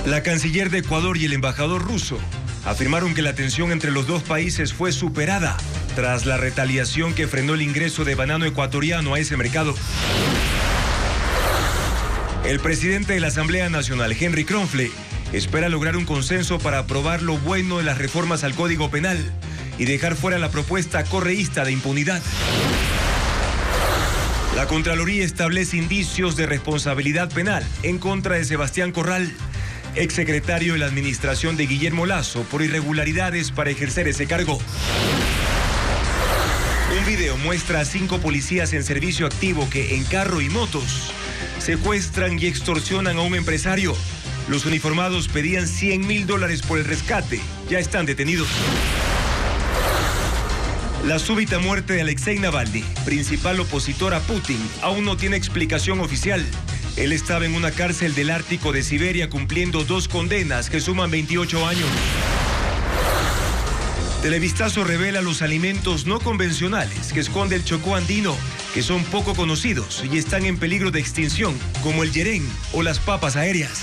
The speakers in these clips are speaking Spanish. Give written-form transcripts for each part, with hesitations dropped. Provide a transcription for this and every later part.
La canciller de Ecuador y el embajador ruso afirmaron que la tensión entre los dos países fue superada tras la retaliación que frenó el ingreso de banano ecuatoriano a ese mercado. El presidente de la Asamblea Nacional, Henry Kronfle, espera lograr un consenso para aprobar lo bueno de las reformas al Código Penal y dejar fuera la propuesta correísta de impunidad. La Contraloría establece indicios de responsabilidad penal en contra de Sebastián Corral, exsecretario de la administración de Guillermo Lasso, por irregularidades para ejercer ese cargo. Un video muestra a 5 policías en servicio activo que en carro y motos secuestran y extorsionan a un empresario. Los uniformados pedían $100.000 por el rescate. Ya están detenidos. La súbita muerte de Alexei Navalny, principal opositor a Putin, aún no tiene explicación oficial. Él estaba en una cárcel del Ártico de Siberia cumpliendo 2 condenas que suman 28 años. Televistazo revela los alimentos no convencionales que esconde el Chocó andino, que son poco conocidos y están en peligro de extinción, como el yerén o las papas aéreas.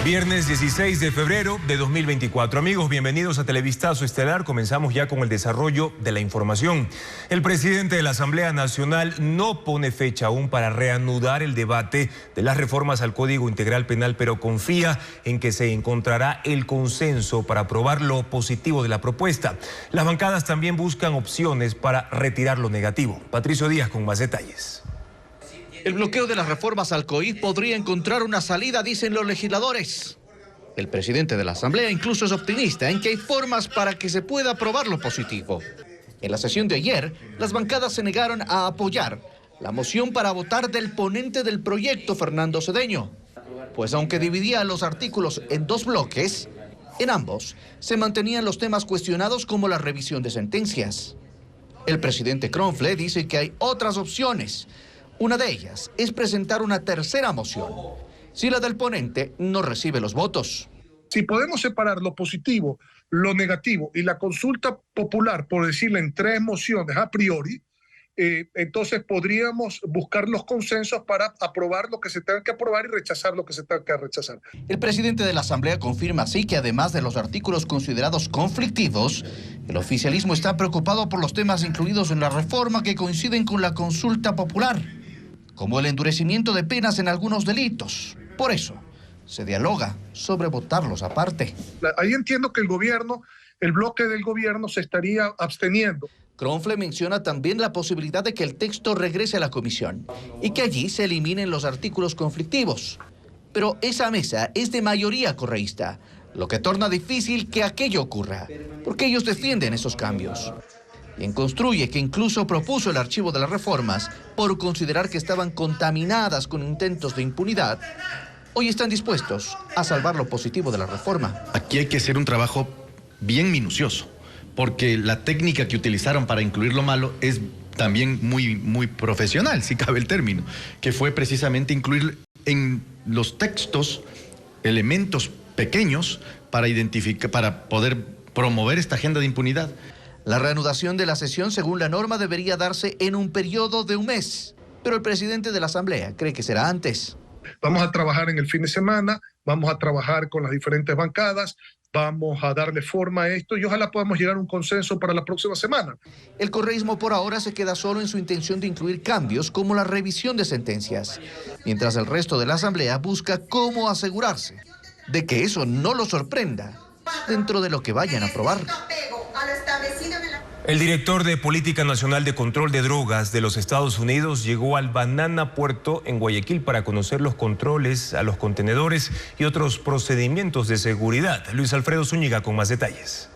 Viernes 16 de febrero de 2024. Amigos, bienvenidos a Televistazo Estelar. Comenzamos ya con el desarrollo de la información. El presidente de la Asamblea Nacional no pone fecha aún para reanudar el debate de las reformas al Código Integral Penal, pero confía en que se encontrará el consenso para aprobar lo positivo de la propuesta. Las bancadas también buscan opciones para retirar lo negativo. Patricio Díaz con más detalles. El bloqueo de las reformas al COIP podría encontrar una salida, dicen los legisladores. El presidente de la Asamblea incluso es optimista en que hay formas para que se pueda aprobar lo positivo. En la sesión de ayer, las bancadas se negaron a apoyar la moción para votar del ponente del proyecto, Fernando Cedeño. Pues aunque dividía los artículos en 2 bloques, en ambos se mantenían los temas cuestionados como la revisión de sentencias. El presidente Kronfle dice que hay otras opciones. Una de ellas es presentar una tercera moción, si la del ponente no recibe los votos. Si podemos separar lo positivo, lo negativo y la consulta popular, por decirle en 3 mociones a priori, entonces podríamos buscar los consensos para aprobar lo que se tenga que aprobar y rechazar lo que se tenga que rechazar. El presidente de la Asamblea confirma así que además de los artículos considerados conflictivos, el oficialismo está preocupado por los temas incluidos en la reforma que coinciden con la consulta popular, como el endurecimiento de penas en algunos delitos. Por eso, se dialoga sobre votarlos aparte. Ahí entiendo que el bloque del gobierno se estaría absteniendo. Kronfle menciona también la posibilidad de que el texto regrese a la comisión y que allí se eliminen los artículos conflictivos. Pero esa mesa es de mayoría correísta, lo que torna difícil que aquello ocurra, porque ellos defienden esos cambios. Quien construye, que incluso propuso el archivo de las reformas por considerar que estaban contaminadas con intentos de impunidad, hoy están dispuestos a salvar lo positivo de la reforma. Aquí hay que hacer un trabajo bien minucioso, porque la técnica que utilizaron para incluir lo malo es también muy profesional, si cabe el término, que fue precisamente incluir en los textos elementos pequeños para identificar, para poder promover esta agenda de impunidad. La reanudación de la sesión, según la norma, debería darse en un periodo de 1 mes, pero el presidente de la Asamblea cree que será antes. Vamos a trabajar en el fin de semana, vamos a trabajar con las diferentes bancadas, vamos a darle forma a esto y ojalá podamos llegar a un consenso para la próxima semana. El correísmo por ahora se queda solo en su intención de incluir cambios como la revisión de sentencias, mientras el resto de la Asamblea busca cómo asegurarse de que eso no lo sorprenda dentro de lo que vayan a aprobar. El director de Política Nacional de Control de Drogas de los Estados Unidos llegó al Banana Puerto en Guayaquil para conocer los controles a los contenedores y otros procedimientos de seguridad. Luis Alfredo Zúñiga con más detalles.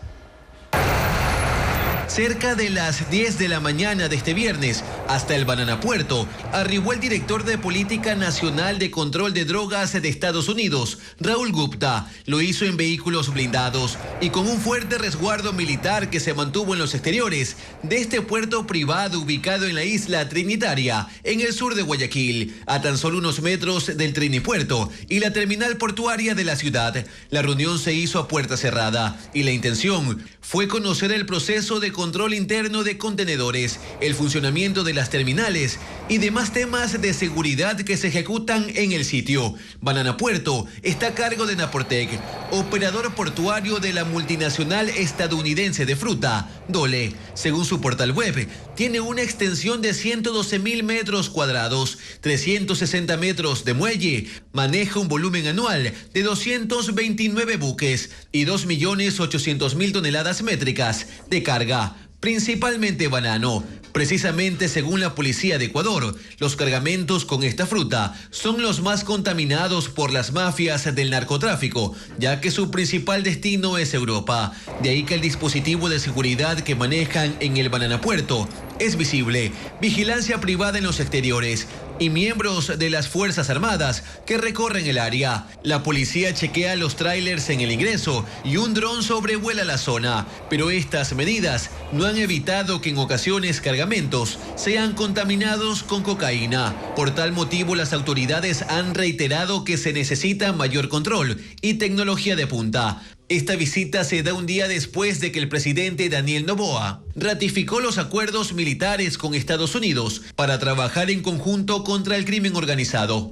Cerca de las 10 de la mañana de este viernes, hasta el Banana Puerto, arribó el director de Política Nacional de Control de Drogas de Estados Unidos, Raúl Gupta. Lo hizo en vehículos blindados y con un fuerte resguardo militar que se mantuvo en los exteriores de este puerto privado ubicado en la isla Trinitaria, en el sur de Guayaquil, a tan solo unos metros del Trinipuerto y la terminal portuaria de la ciudad. La reunión se hizo a puerta cerrada y la intención fue conocer el proceso de control interno de contenedores, el funcionamiento de las terminales y demás temas de seguridad que se ejecutan en el sitio. Banana Puerto está a cargo de Naportec, operador portuario de la multinacional estadounidense de fruta, Dole. Según su portal web, tiene una extensión de 112.000 metros cuadrados, 360 metros de muelle, maneja un volumen anual de 229 buques y 2.800.000 toneladas métricas de carga, principalmente banano. Precisamente según la policía de Ecuador, los cargamentos con esta fruta son los más contaminados por las mafias del narcotráfico, ya que su principal destino es Europa. De ahí que el dispositivo de seguridad que manejan en el Banana Puerto es visible, vigilancia privada en los exteriores y miembros de las Fuerzas Armadas que recorren el área. La policía chequea los tráilers en el ingreso y un dron sobrevuela la zona, pero estas medidas no han evitado que en ocasiones cargamentos sean contaminados con cocaína. Por tal motivo, las autoridades han reiterado que se necesita mayor control y tecnología de punta. Esta visita se da un día después de que el presidente Daniel Noboa ratificó los acuerdos militares con Estados Unidos para trabajar en conjunto contra el crimen organizado.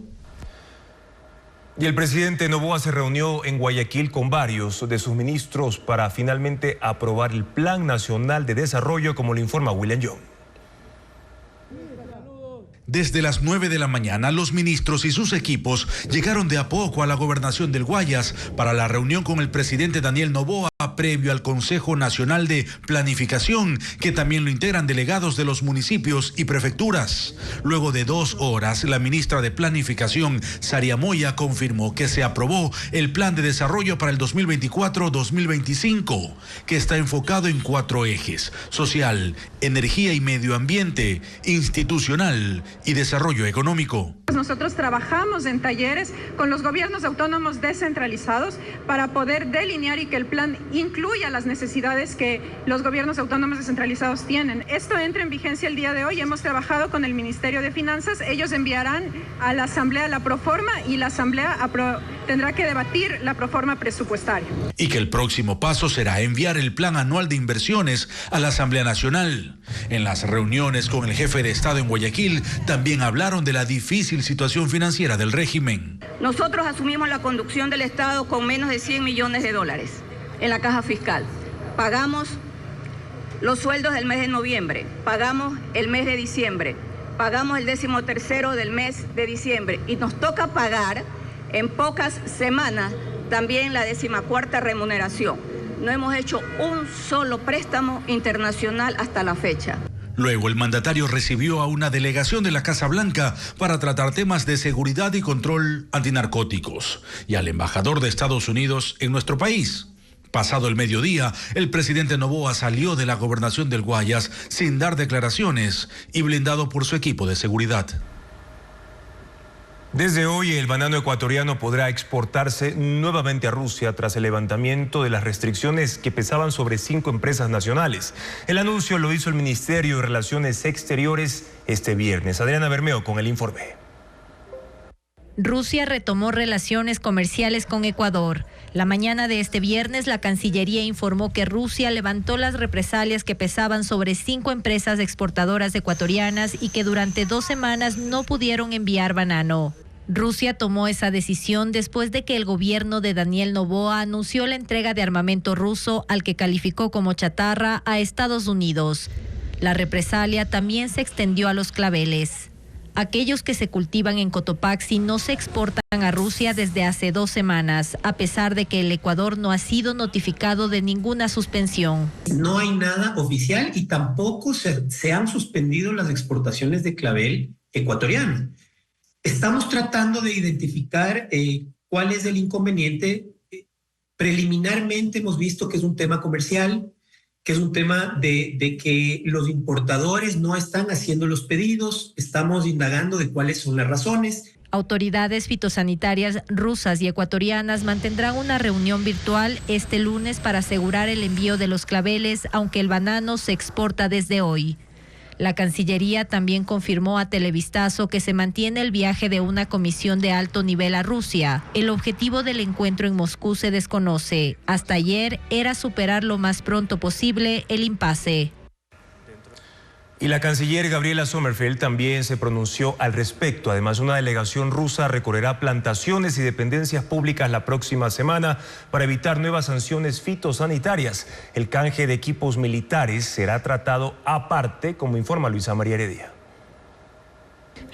Y el presidente Noboa se reunió en Guayaquil con varios de sus ministros para finalmente aprobar el Plan Nacional de Desarrollo, como lo informa William Young. Desde las 9 de la mañana, los ministros y sus equipos llegaron de a poco a la gobernación del Guayas para la reunión con el presidente Daniel Noboa previo al Consejo Nacional de Planificación, que también lo integran delegados de los municipios y prefecturas. Luego de 2 horas, la ministra de Planificación, Saria Moya, confirmó que se aprobó el Plan de Desarrollo para el 2024-2025, que está enfocado en 4 ejes: social, energía y medio ambiente, institucional y desarrollo económico. Nosotros trabajamos en talleres con los gobiernos autónomos descentralizados para poder delinear y que el plan incluya las necesidades que los gobiernos autónomos descentralizados tienen. Esto entra en vigencia el día de hoy. Hemos trabajado con el Ministerio de Finanzas. Ellos enviarán a la Asamblea la proforma y la Asamblea tendrá que debatir la proforma presupuestaria. Y que el próximo paso será enviar el Plan Anual de Inversiones a la Asamblea Nacional. En las reuniones con el jefe de Estado en Guayaquil, también hablaron de la difícil situación financiera del régimen. Nosotros asumimos la conducción del Estado con menos de 100 millones de dólares en la caja fiscal. Pagamos los sueldos del mes de noviembre, pagamos el mes de diciembre, pagamos el 13º del mes de diciembre y nos toca pagar en pocas semanas también la 14ª remuneración. No hemos hecho un solo préstamo internacional hasta la fecha. Luego, el mandatario recibió a una delegación de la Casa Blanca para tratar temas de seguridad y control antinarcóticos y al embajador de Estados Unidos en nuestro país. Pasado el mediodía, el presidente Noboa salió de la gobernación del Guayas sin dar declaraciones y blindado por su equipo de seguridad. Desde hoy, el banano ecuatoriano podrá exportarse nuevamente a Rusia tras el levantamiento de las restricciones que pesaban sobre 5 empresas nacionales. El anuncio lo hizo el Ministerio de Relaciones Exteriores este viernes. Adriana Bermeo con el informe. Rusia retomó relaciones comerciales con Ecuador. La mañana de este viernes, la Cancillería informó que Rusia levantó las represalias que pesaban sobre 5 empresas exportadoras ecuatorianas y que durante 2 semanas no pudieron enviar banano. Rusia tomó esa decisión después de que el gobierno de Daniel Noboa anunció la entrega de armamento ruso, al que calificó como chatarra, a Estados Unidos. La represalia también se extendió a los claveles. Aquellos que se cultivan en Cotopaxi no se exportan a Rusia desde hace 2 semanas, a pesar de que el Ecuador no ha sido notificado de ninguna suspensión. No hay nada oficial y tampoco se han suspendido las exportaciones de clavel ecuatoriano. Estamos tratando de identificar cuál es el inconveniente. Preliminarmente hemos visto que es un tema comercial, que es un tema de que los importadores no están haciendo los pedidos. Estamos indagando de cuáles son las razones. Autoridades fitosanitarias rusas y ecuatorianas mantendrán una reunión virtual este lunes para asegurar el envío de los claveles, aunque el banano se exporta desde hoy. La Cancillería también confirmó a Televistazo que se mantiene el viaje de una comisión de alto nivel a Rusia. El objetivo del encuentro en Moscú se desconoce. Hasta ayer era superar lo más pronto posible el impasse. Y la canciller Gabriela Sommerfeld también se pronunció al respecto. Además, una delegación rusa recorrerá plantaciones y dependencias públicas la próxima semana para evitar nuevas sanciones fitosanitarias. El canje de equipos militares será tratado aparte, como informa Luisa María Heredia.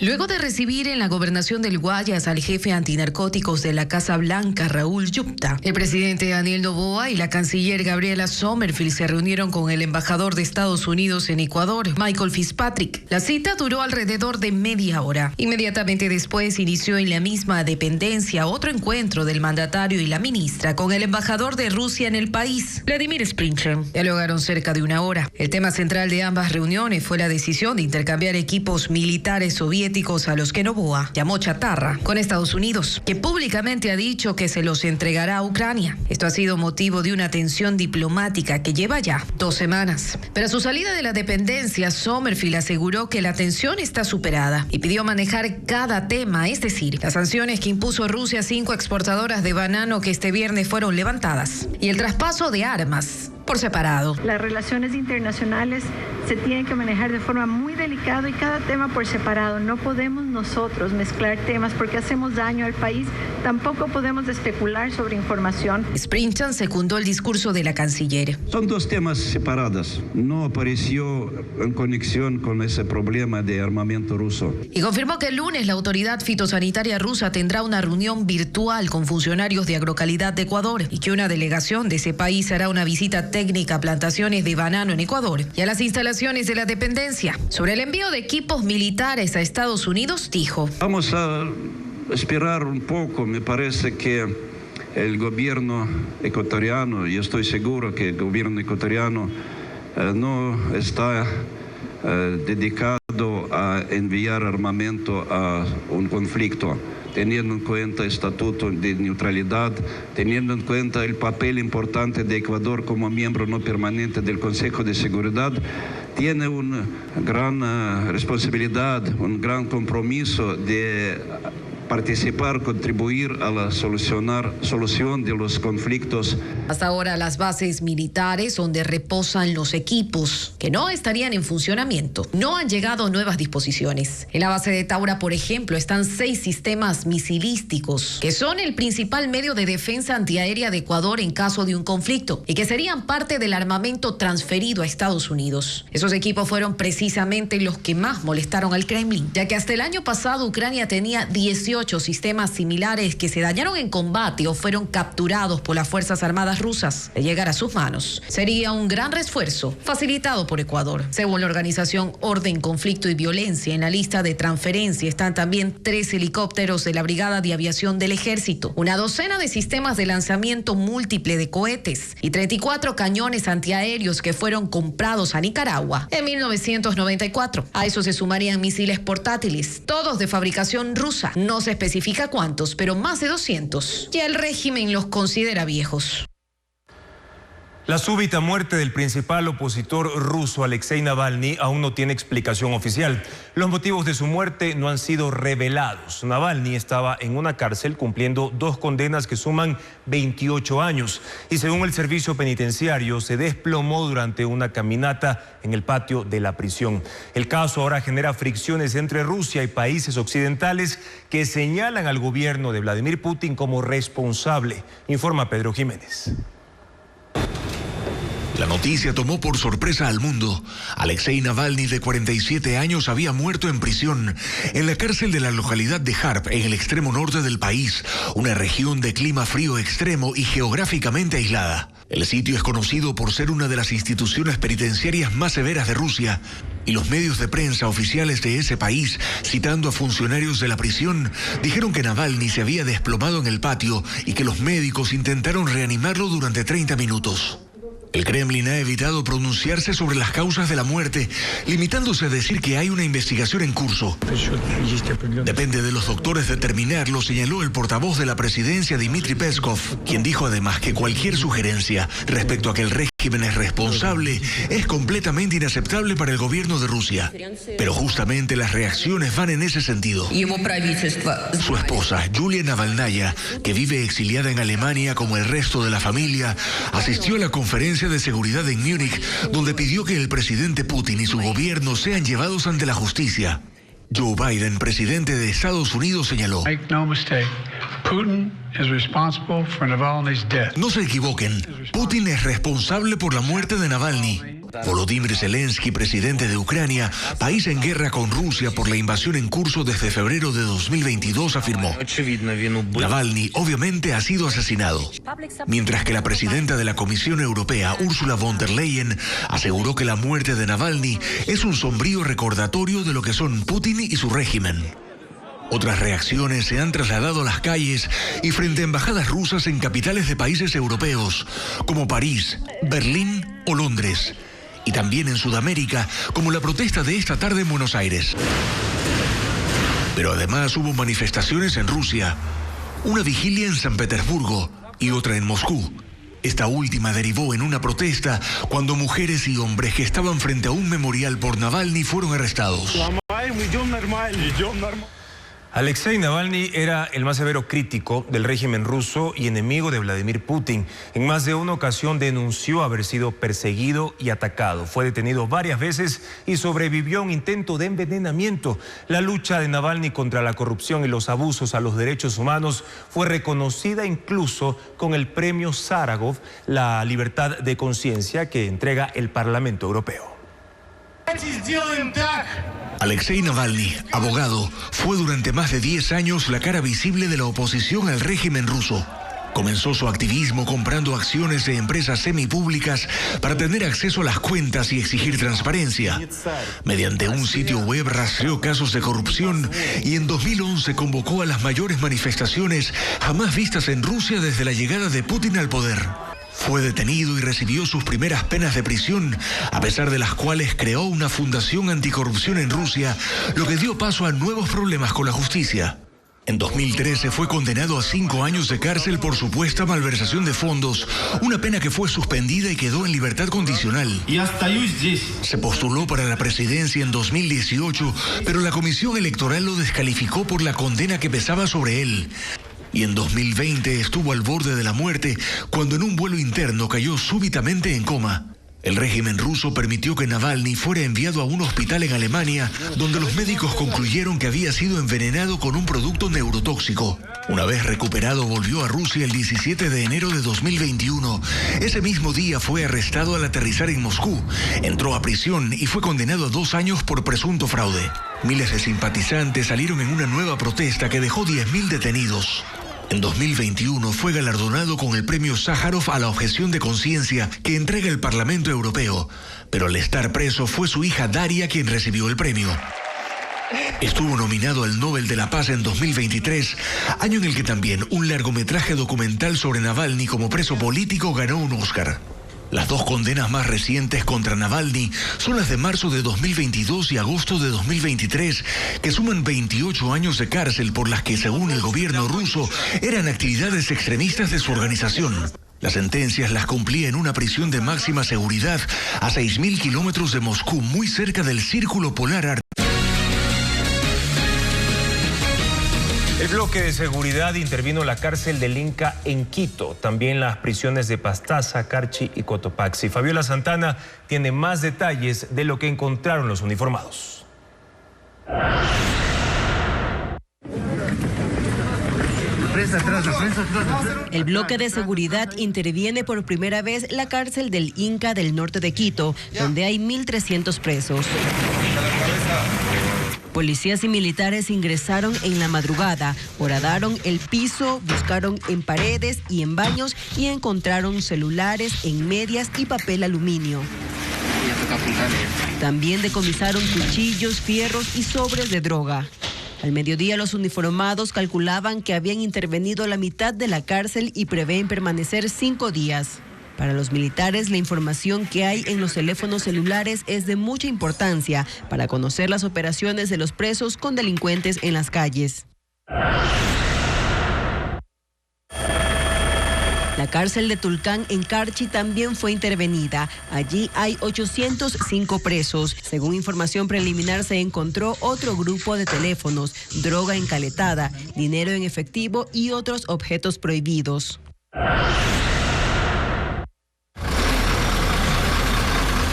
Luego de recibir en la gobernación del Guayas al jefe antinarcóticos de la Casa Blanca, Raúl Gupta, el presidente Daniel Noboa y la canciller Gabriela Sommerfeld se reunieron con el embajador de Estados Unidos en Ecuador, Michael Fitzpatrick. La cita duró alrededor de media hora. Inmediatamente después inició en la misma dependencia otro encuentro del mandatario y la ministra con el embajador de Rusia en el país, Vladimir Sprinchen. Dialogaron cerca de una hora. El tema central de ambas reuniones fue la decisión de intercambiar equipos militares soviéticos a los que Noboa llamó chatarra con Estados Unidos, que públicamente ha dicho que se los entregará a Ucrania. Esto ha sido motivo de una tensión diplomática que lleva ya 2 semanas. Pero a su salida de la dependencia, Sommerfeld aseguró que la tensión está superada y pidió manejar cada tema, es decir, las sanciones que impuso Rusia a 5 exportadoras de banano que este viernes fueron levantadas y el traspaso de armas por separado. Las relaciones internacionales se tienen que manejar de forma muy delicada y cada tema por separado. No podemos nosotros mezclar temas porque hacemos daño al país. Tampoco podemos especular sobre información. Sprinchen secundó el discurso de la canciller. Son 2 temas separados. No apareció en conexión con ese problema de armamento ruso. Y confirmó que el lunes la autoridad fitosanitaria rusa tendrá una reunión virtual con funcionarios de Agrocalidad de Ecuador y que una delegación de ese país hará una visita técnica a plantaciones de banano en Ecuador y a las instalaciones de la dependencia. Sobre el envío de equipos militares a Estados Unidos, dijo: Vamos a esperar un poco. Me parece que el gobierno ecuatoriano, y estoy seguro que el gobierno ecuatoriano no está dedicado a enviar armamento a un conflicto, teniendo en cuenta el estatuto de neutralidad, teniendo en cuenta el papel importante de Ecuador como miembro no permanente del Consejo de Seguridad, tiene una gran responsabilidad, un gran compromiso de participar, contribuir a la solución de los conflictos. Hasta ahora las bases militares donde reposan los equipos que no estarían en funcionamiento. No han llegado nuevas disposiciones. En la base de Taura, por ejemplo, están 6 sistemas misilísticos que son el principal medio de defensa antiaérea de Ecuador en caso de un conflicto y que serían parte del armamento transferido a Estados Unidos. Esos equipos fueron precisamente los que más molestaron al Kremlin, ya que hasta el año pasado Ucrania tenía 18 sistemas similares que se dañaron en combate o fueron capturados por las Fuerzas Armadas rusas. De llegar a sus manos, sería un gran refuerzo facilitado por Ecuador. Según la organización Orden, Conflicto y Violencia, en la lista de transferencia están también 3 helicópteros de la Brigada de Aviación del Ejército, una docena de sistemas de lanzamiento múltiple de cohetes y 34 cañones antiaéreos que fueron comprados a Nicaragua en 1994. A eso se sumarían misiles portátiles, todos de fabricación rusa. No se especifica cuántos, pero más de 200. Ya el régimen los considera viejos. La súbita muerte del principal opositor ruso, Alexei Navalny, aún no tiene explicación oficial. Los motivos de su muerte no han sido revelados. Navalny estaba en una cárcel cumpliendo 2 condenas que suman 28 años. Y según el servicio penitenciario, se desplomó durante una caminata en el patio de la prisión. El caso ahora genera fricciones entre Rusia y países occidentales que señalan al gobierno de Vladimir Putin como responsable, informa Pedro Jiménez. La noticia tomó por sorpresa al mundo. Alexei Navalny, de 47 años, había muerto en prisión en la cárcel de la localidad de Kharp, en el extremo norte del país, una región de clima frío extremo y geográficamente aislada. El sitio es conocido por ser una de las instituciones penitenciarias más severas de Rusia, y los medios de prensa oficiales de ese país, citando a funcionarios de la prisión, dijeron que Navalny se había desplomado en el patio y que los médicos intentaron reanimarlo durante 30 minutos. El Kremlin ha evitado pronunciarse sobre las causas de la muerte, limitándose a decir que hay una investigación en curso. Depende de los doctores determinarlo, señaló el portavoz de la presidencia, Dmitry Peskov, quien dijo además que cualquier sugerencia respecto a que el régimen régimen es responsable es completamente inaceptable para el gobierno de Rusia. Pero justamente las reacciones van en ese sentido. Su esposa, Yulia Navalnaya, que vive exiliada en Alemania como el resto de la familia, asistió a la conferencia de seguridad en Múnich, donde pidió que el presidente Putin y su gobierno sean llevados ante la justicia. Joe Biden, presidente de Estados Unidos, señaló: no se equivoquen, Putin es responsable por la muerte de Navalny. Volodymyr Zelensky, presidente de Ucrania, país en guerra con Rusia por la invasión en curso desde febrero de 2022, afirmó: Navalny obviamente ha sido asesinado. Mientras que la presidenta de la Comisión Europea, Ursula von der Leyen, aseguró que la muerte de Navalny es un sombrío recordatorio de lo que son Putin y su régimen. Otras reacciones se han trasladado a las calles y frente a embajadas rusas en capitales de países europeos, como París, Berlín o Londres. Y también en Sudamérica, como la protesta de esta tarde en Buenos Aires. Pero además hubo manifestaciones en Rusia, una vigilia en San Petersburgo y otra en Moscú. Esta última derivó en una protesta cuando mujeres y hombres que estaban frente a un memorial por Navalny fueron arrestados. Alexei Navalny era el más severo crítico del régimen ruso y enemigo de Vladimir Putin. En más de una ocasión denunció haber sido perseguido y atacado. Fue detenido varias veces y sobrevivió a un intento de envenenamiento. La lucha de Navalny contra la corrupción y los abusos a los derechos humanos fue reconocida incluso con el premio Sájarov, la libertad de conciencia que entrega el Parlamento Europeo. Alexei Navalny, abogado, fue durante más de 10 años la cara visible de la oposición al régimen ruso. Comenzó su activismo comprando acciones de empresas semipúblicas para tener acceso a las cuentas y exigir transparencia. Mediante un sitio web rastreó casos de corrupción y en 2011 convocó a las mayores manifestaciones jamás vistas en Rusia desde la llegada de Putin al poder. Fue detenido y recibió sus primeras penas de prisión, a pesar de las cuales creó una fundación anticorrupción en Rusia, lo que dio paso a nuevos problemas con la justicia. En 2013 fue condenado a 5 años de cárcel por supuesta malversación de fondos, una pena que fue suspendida y quedó en libertad condicional. Se postuló para la presidencia en 2018, pero la Comisión Electoral lo descalificó por la condena que pesaba sobre él. Y en 2020 estuvo al borde de la muerte cuando en un vuelo interno cayó súbitamente en coma. El régimen ruso permitió que Navalny fuera enviado a un hospital en Alemania, donde los médicos concluyeron que había sido envenenado con un producto neurotóxico. Una vez recuperado, volvió a Rusia el 17 de enero de 2021. Ese mismo día fue arrestado al aterrizar en Moscú. Entró a prisión y fue condenado a 2 años por presunto fraude. Miles de simpatizantes salieron en una nueva protesta que dejó 10.000 detenidos. En 2021 fue galardonado con el premio Sájarov a la objeción de conciencia que entrega el Parlamento Europeo, pero al estar preso fue su hija Daria quien recibió el premio. Estuvo nominado al Nobel de la Paz en 2023, año en el que también un largometraje documental sobre Navalny como preso político ganó un Oscar. Las 2 condenas más recientes contra Navalny son las de marzo de 2022 y agosto de 2023, que suman 28 años de cárcel por las que, según el gobierno ruso, eran actividades extremistas de su organización. Las sentencias las cumplía en una prisión de máxima seguridad a 6.000 kilómetros de Moscú, muy cerca del Círculo Polar Ártico. El bloque de seguridad intervino en la cárcel del Inca en Quito, también las prisiones de Pastaza, Carchi y Cotopaxi. Fabiola Santana tiene más detalles de lo que encontraron los uniformados. El bloque de seguridad interviene por primera vez la cárcel del Inca del norte de Quito, donde hay 1.300 presos. Policías y militares ingresaron en la madrugada, horadaron el piso, buscaron en paredes y en baños y encontraron celulares en medias y papel aluminio. También decomisaron cuchillos, fierros y sobres de droga. Al mediodía, los uniformados calculaban que habían intervenido la mitad de la cárcel y prevén permanecer 5 días. Para los militares, la información que hay en los teléfonos celulares es de mucha importancia para conocer las operaciones de los presos con delincuentes en las calles. La cárcel de Tulcán en Carchi también fue intervenida. Allí hay 805 presos. Según información preliminar, se encontró otro grupo de teléfonos, droga encaletada, dinero en efectivo y otros objetos prohibidos.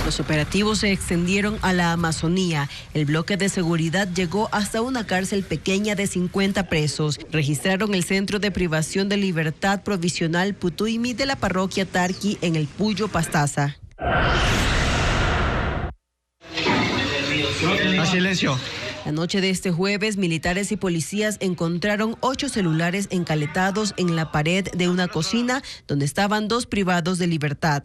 Los operativos se extendieron a la Amazonía. El bloque de seguridad llegó hasta una cárcel pequeña de 50 presos. Registraron el centro de privación de libertad provisional Putuimi de la parroquia Tarqui en el Puyo Pastaza. A silencio. La noche de este jueves, militares y policías encontraron 8 celulares encaletados en la pared de una cocina donde estaban 2 privados de libertad.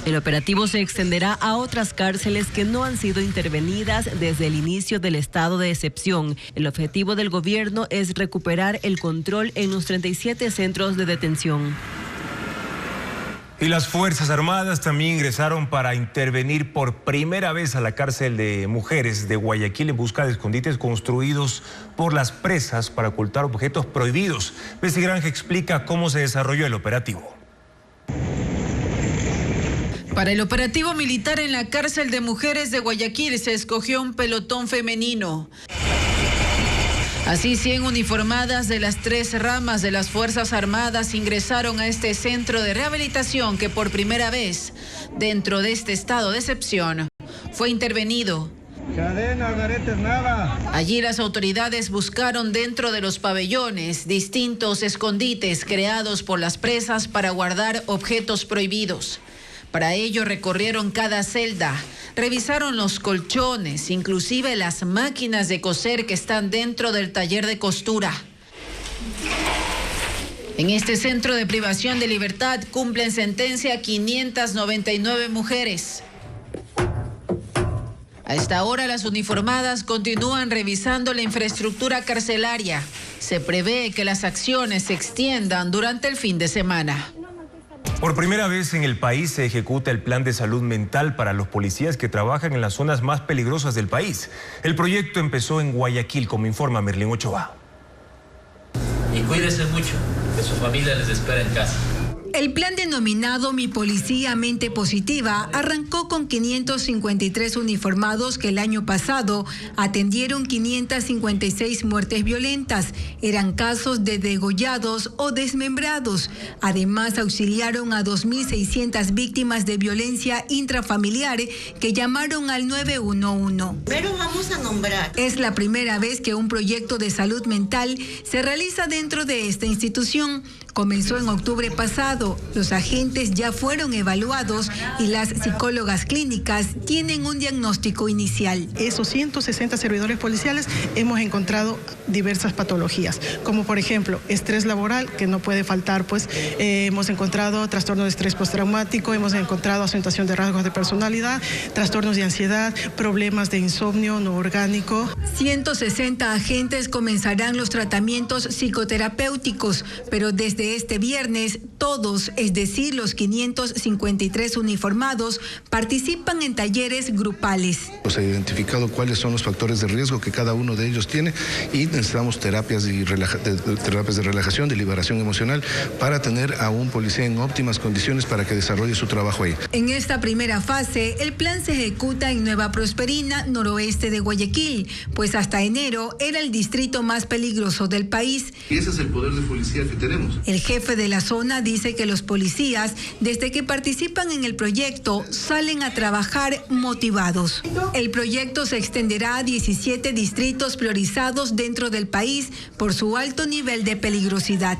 El operativo se extenderá a otras cárceles que no han sido intervenidas desde el inicio del estado de excepción. El objetivo del gobierno es recuperar el control en los 37 centros de detención. Y las Fuerzas Armadas también ingresaron para intervenir por primera vez a la cárcel de mujeres de Guayaquil en busca de escondites construidos por las presas para ocultar objetos prohibidos. Bessie Granja explica cómo se desarrolló el operativo. Para el operativo militar en la cárcel de mujeres de Guayaquil se escogió un pelotón femenino. Así, 100 uniformadas de las 3 ramas de las Fuerzas Armadas ingresaron a este centro de rehabilitación que por primera vez, dentro de este estado de excepción, fue intervenido. Cadenas, aretes, nada. Allí las autoridades buscaron dentro de los pabellones distintos escondites creados por las presas para guardar objetos prohibidos. Para ello recorrieron cada celda, revisaron los colchones, inclusive las máquinas de coser que están dentro del taller de costura. En este centro de privación de libertad cumplen sentencia 599 mujeres. A esta hora las uniformadas continúan revisando la infraestructura carcelaria. Se prevé que las acciones se extiendan durante el fin de semana. Por primera vez en el país se ejecuta el plan de salud mental para los policías que trabajan en las zonas más peligrosas del país. El proyecto empezó en Guayaquil, como informa Merlín Ochoa. Y cuídense mucho, que su familia les espera en casa. El plan denominado Mi Policía Mente Positiva arrancó con 553 uniformados que el año pasado atendieron 556 muertes violentas. Eran casos de degollados o desmembrados. Además, auxiliaron a 2.600 víctimas de violencia intrafamiliar que llamaron al 911. Pero vamos a nombrar. Es la primera vez que un proyecto de salud mental se realiza dentro de esta institución. Comenzó en octubre pasado. Los agentes ya fueron evaluados y las psicólogas clínicas tienen un diagnóstico inicial. Esos 160 servidores policiales hemos encontrado diversas patologías, como por ejemplo estrés laboral, que no puede faltar, hemos encontrado trastorno de estrés postraumático, hemos encontrado acentuación de rasgos de personalidad, trastornos de ansiedad, problemas de insomnio no orgánico. 160 agentes comenzarán los tratamientos psicoterapéuticos, pero desde este viernes todos, es decir, los 553 uniformados, participan en talleres grupales. Se ha identificado cuáles son los factores de riesgo que cada uno de ellos tiene y necesitamos terapias de relajación, de liberación emocional para tener a un policía en óptimas condiciones para que desarrolle su trabajo ahí. En esta primera fase, el plan se ejecuta en Nueva Prosperina, noroeste de Guayaquil, pues hasta enero era el distrito más peligroso del país. Y ese es el poder de policía que tenemos. El jefe de la zona dice que los policías, desde que participan en el proyecto, salen a trabajar motivados. El proyecto se extenderá a 17 distritos priorizados dentro del país por su alto nivel de peligrosidad.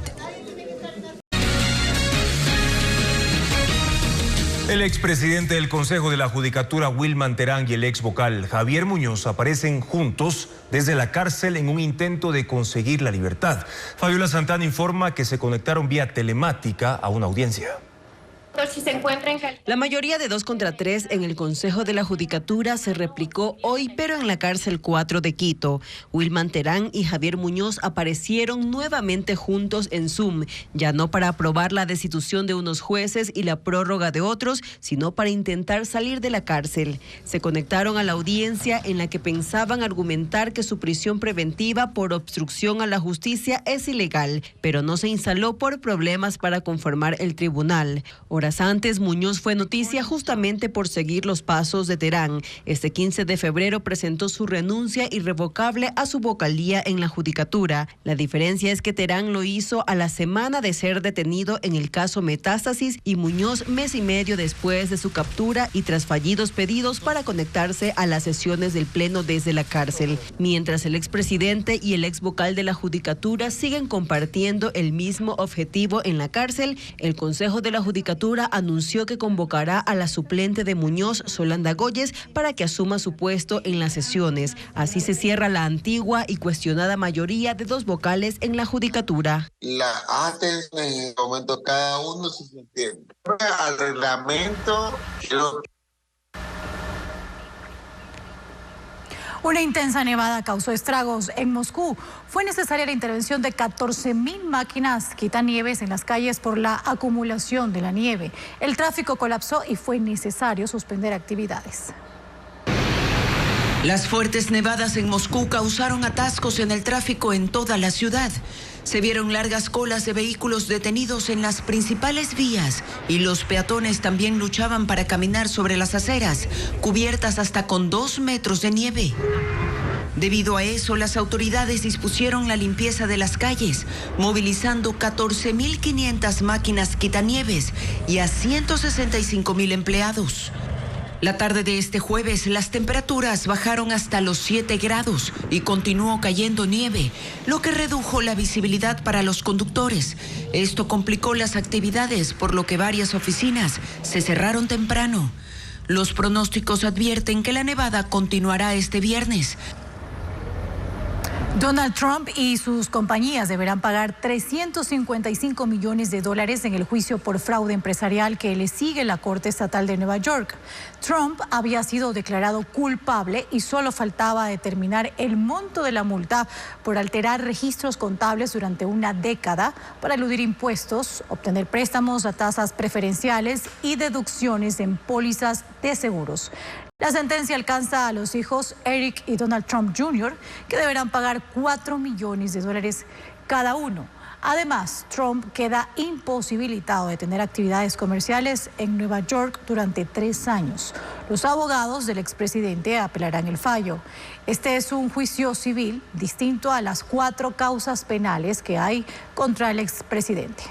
El expresidente del Consejo de la Judicatura, Wilman Terán, y el ex vocal Javier Muñoz aparecen juntos desde la cárcel en un intento de conseguir la libertad. Fabiola Santana informa que se conectaron vía telemática a una audiencia. Si se encuentra en La mayoría de 2 contra 3 en el Consejo de la Judicatura se replicó hoy, pero en la cárcel 4 de Quito. Wilman Terán y Javier Muñoz aparecieron nuevamente juntos en Zoom, ya no para aprobar la destitución de unos jueces y la prórroga de otros, sino para intentar salir de la cárcel. Se conectaron a la audiencia en la que pensaban argumentar que su prisión preventiva por obstrucción a la justicia es ilegal, pero no se instaló por problemas para conformar el tribunal. Horas antes, Muñoz fue noticia justamente por seguir los pasos de Terán. Este 15 de febrero presentó su renuncia irrevocable a su vocalía en la Judicatura. La diferencia es que Terán lo hizo a la semana de ser detenido en el caso Metástasis y Muñoz mes y medio después de su captura y tras fallidos pedidos para conectarse a las sesiones del Pleno desde la cárcel. Mientras el expresidente y el exvocal de la Judicatura siguen compartiendo el mismo objetivo en la cárcel, el Consejo de la Judicatura anunció que convocará a la suplente de Muñoz, Solanda Goyes, para que asuma su puesto en las sesiones. Así se cierra la antigua y cuestionada mayoría de 2 vocales en la Judicatura. Las actas en el momento cada uno se entiende. Al reglamento, Una intensa nevada causó estragos en Moscú. Fue necesaria la intervención de 14.000 máquinas quitanieves en las calles por la acumulación de la nieve. El tráfico colapsó y fue necesario suspender actividades. Las fuertes nevadas en Moscú causaron atascos en el tráfico en toda la ciudad. Se vieron largas colas de vehículos detenidos en las principales vías y los peatones también luchaban para caminar sobre las aceras, cubiertas hasta con 2 metros de nieve. Debido a eso, las autoridades dispusieron la limpieza de las calles, movilizando 14.500 máquinas quitanieves y a 165.000 empleados. La tarde de este jueves, las temperaturas bajaron hasta los 7 grados y continuó cayendo nieve, lo que redujo la visibilidad para los conductores. Esto complicó las actividades, por lo que varias oficinas se cerraron temprano. Los pronósticos advierten que la nevada continuará este viernes. Donald Trump y sus compañías deberán pagar $355 millones en el juicio por fraude empresarial que le sigue la Corte Estatal de Nueva York. Trump había sido declarado culpable y solo faltaba determinar el monto de la multa por alterar registros contables durante una década para eludir impuestos, obtener préstamos a tasas preferenciales y deducciones en pólizas de seguros. La sentencia alcanza a los hijos Eric y Donald Trump Jr., que deberán pagar $4 millones cada uno. Además, Trump queda imposibilitado de tener actividades comerciales en Nueva York durante 3 años. Los abogados del expresidente apelarán el fallo. Este es un juicio civil distinto a las 4 causas penales que hay contra el expresidente.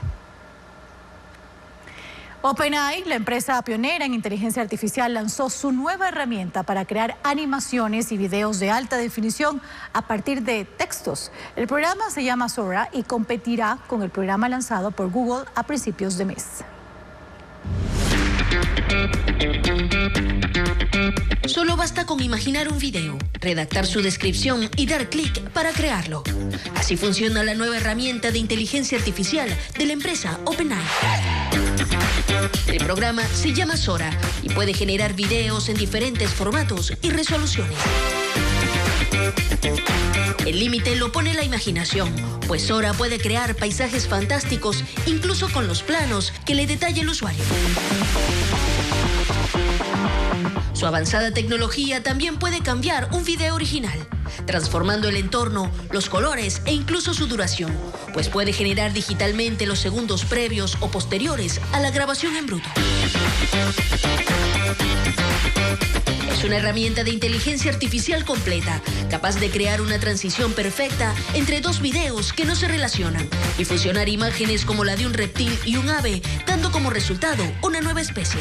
OpenAI, la empresa pionera en inteligencia artificial, lanzó su nueva herramienta para crear animaciones y videos de alta definición a partir de textos. El programa se llama Sora y competirá con el programa lanzado por Google a principios de mes. Solo basta con imaginar un video, redactar su descripción y dar clic para crearlo. Así funciona la nueva herramienta de inteligencia artificial de la empresa OpenAI. El programa se llama Sora y puede generar videos en diferentes formatos y resoluciones. El límite lo pone la imaginación, pues Sora puede crear paisajes fantásticos incluso con los planos que le detalla el usuario. Su avanzada tecnología también puede cambiar un video original, transformando el entorno, los colores e incluso su duración, pues puede generar digitalmente los segundos previos o posteriores a la grabación en bruto. Es una herramienta de inteligencia artificial completa, capaz de crear una transición perfecta entre 2 videos que no se relacionan y fusionar imágenes como la de un reptil y un ave, dando como resultado una nueva especie.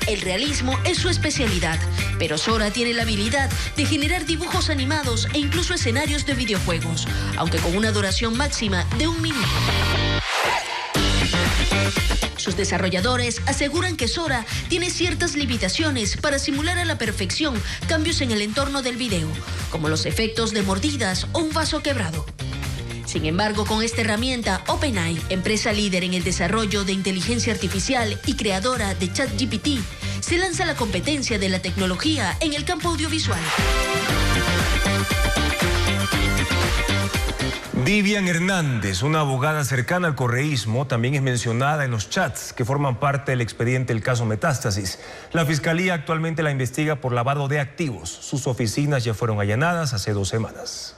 El realismo es su especialidad, pero Sora tiene la habilidad de generar dibujos animados e incluso escenarios de videojuegos, aunque con una duración máxima de 1 minuto. Sus desarrolladores aseguran que Sora tiene ciertas limitaciones para simular a la perfección cambios en el entorno del video, como los efectos de mordidas o un vaso quebrado. Sin embargo, con esta herramienta, OpenAI, empresa líder en el desarrollo de inteligencia artificial y creadora de ChatGPT, se lanza a la competencia de la tecnología en el campo audiovisual. Vivian Hernández, una abogada cercana al correísmo, también es mencionada en los chats que forman parte del expediente del caso Metástasis. La Fiscalía actualmente la investiga por lavado de activos. Sus oficinas ya fueron allanadas hace 2 semanas.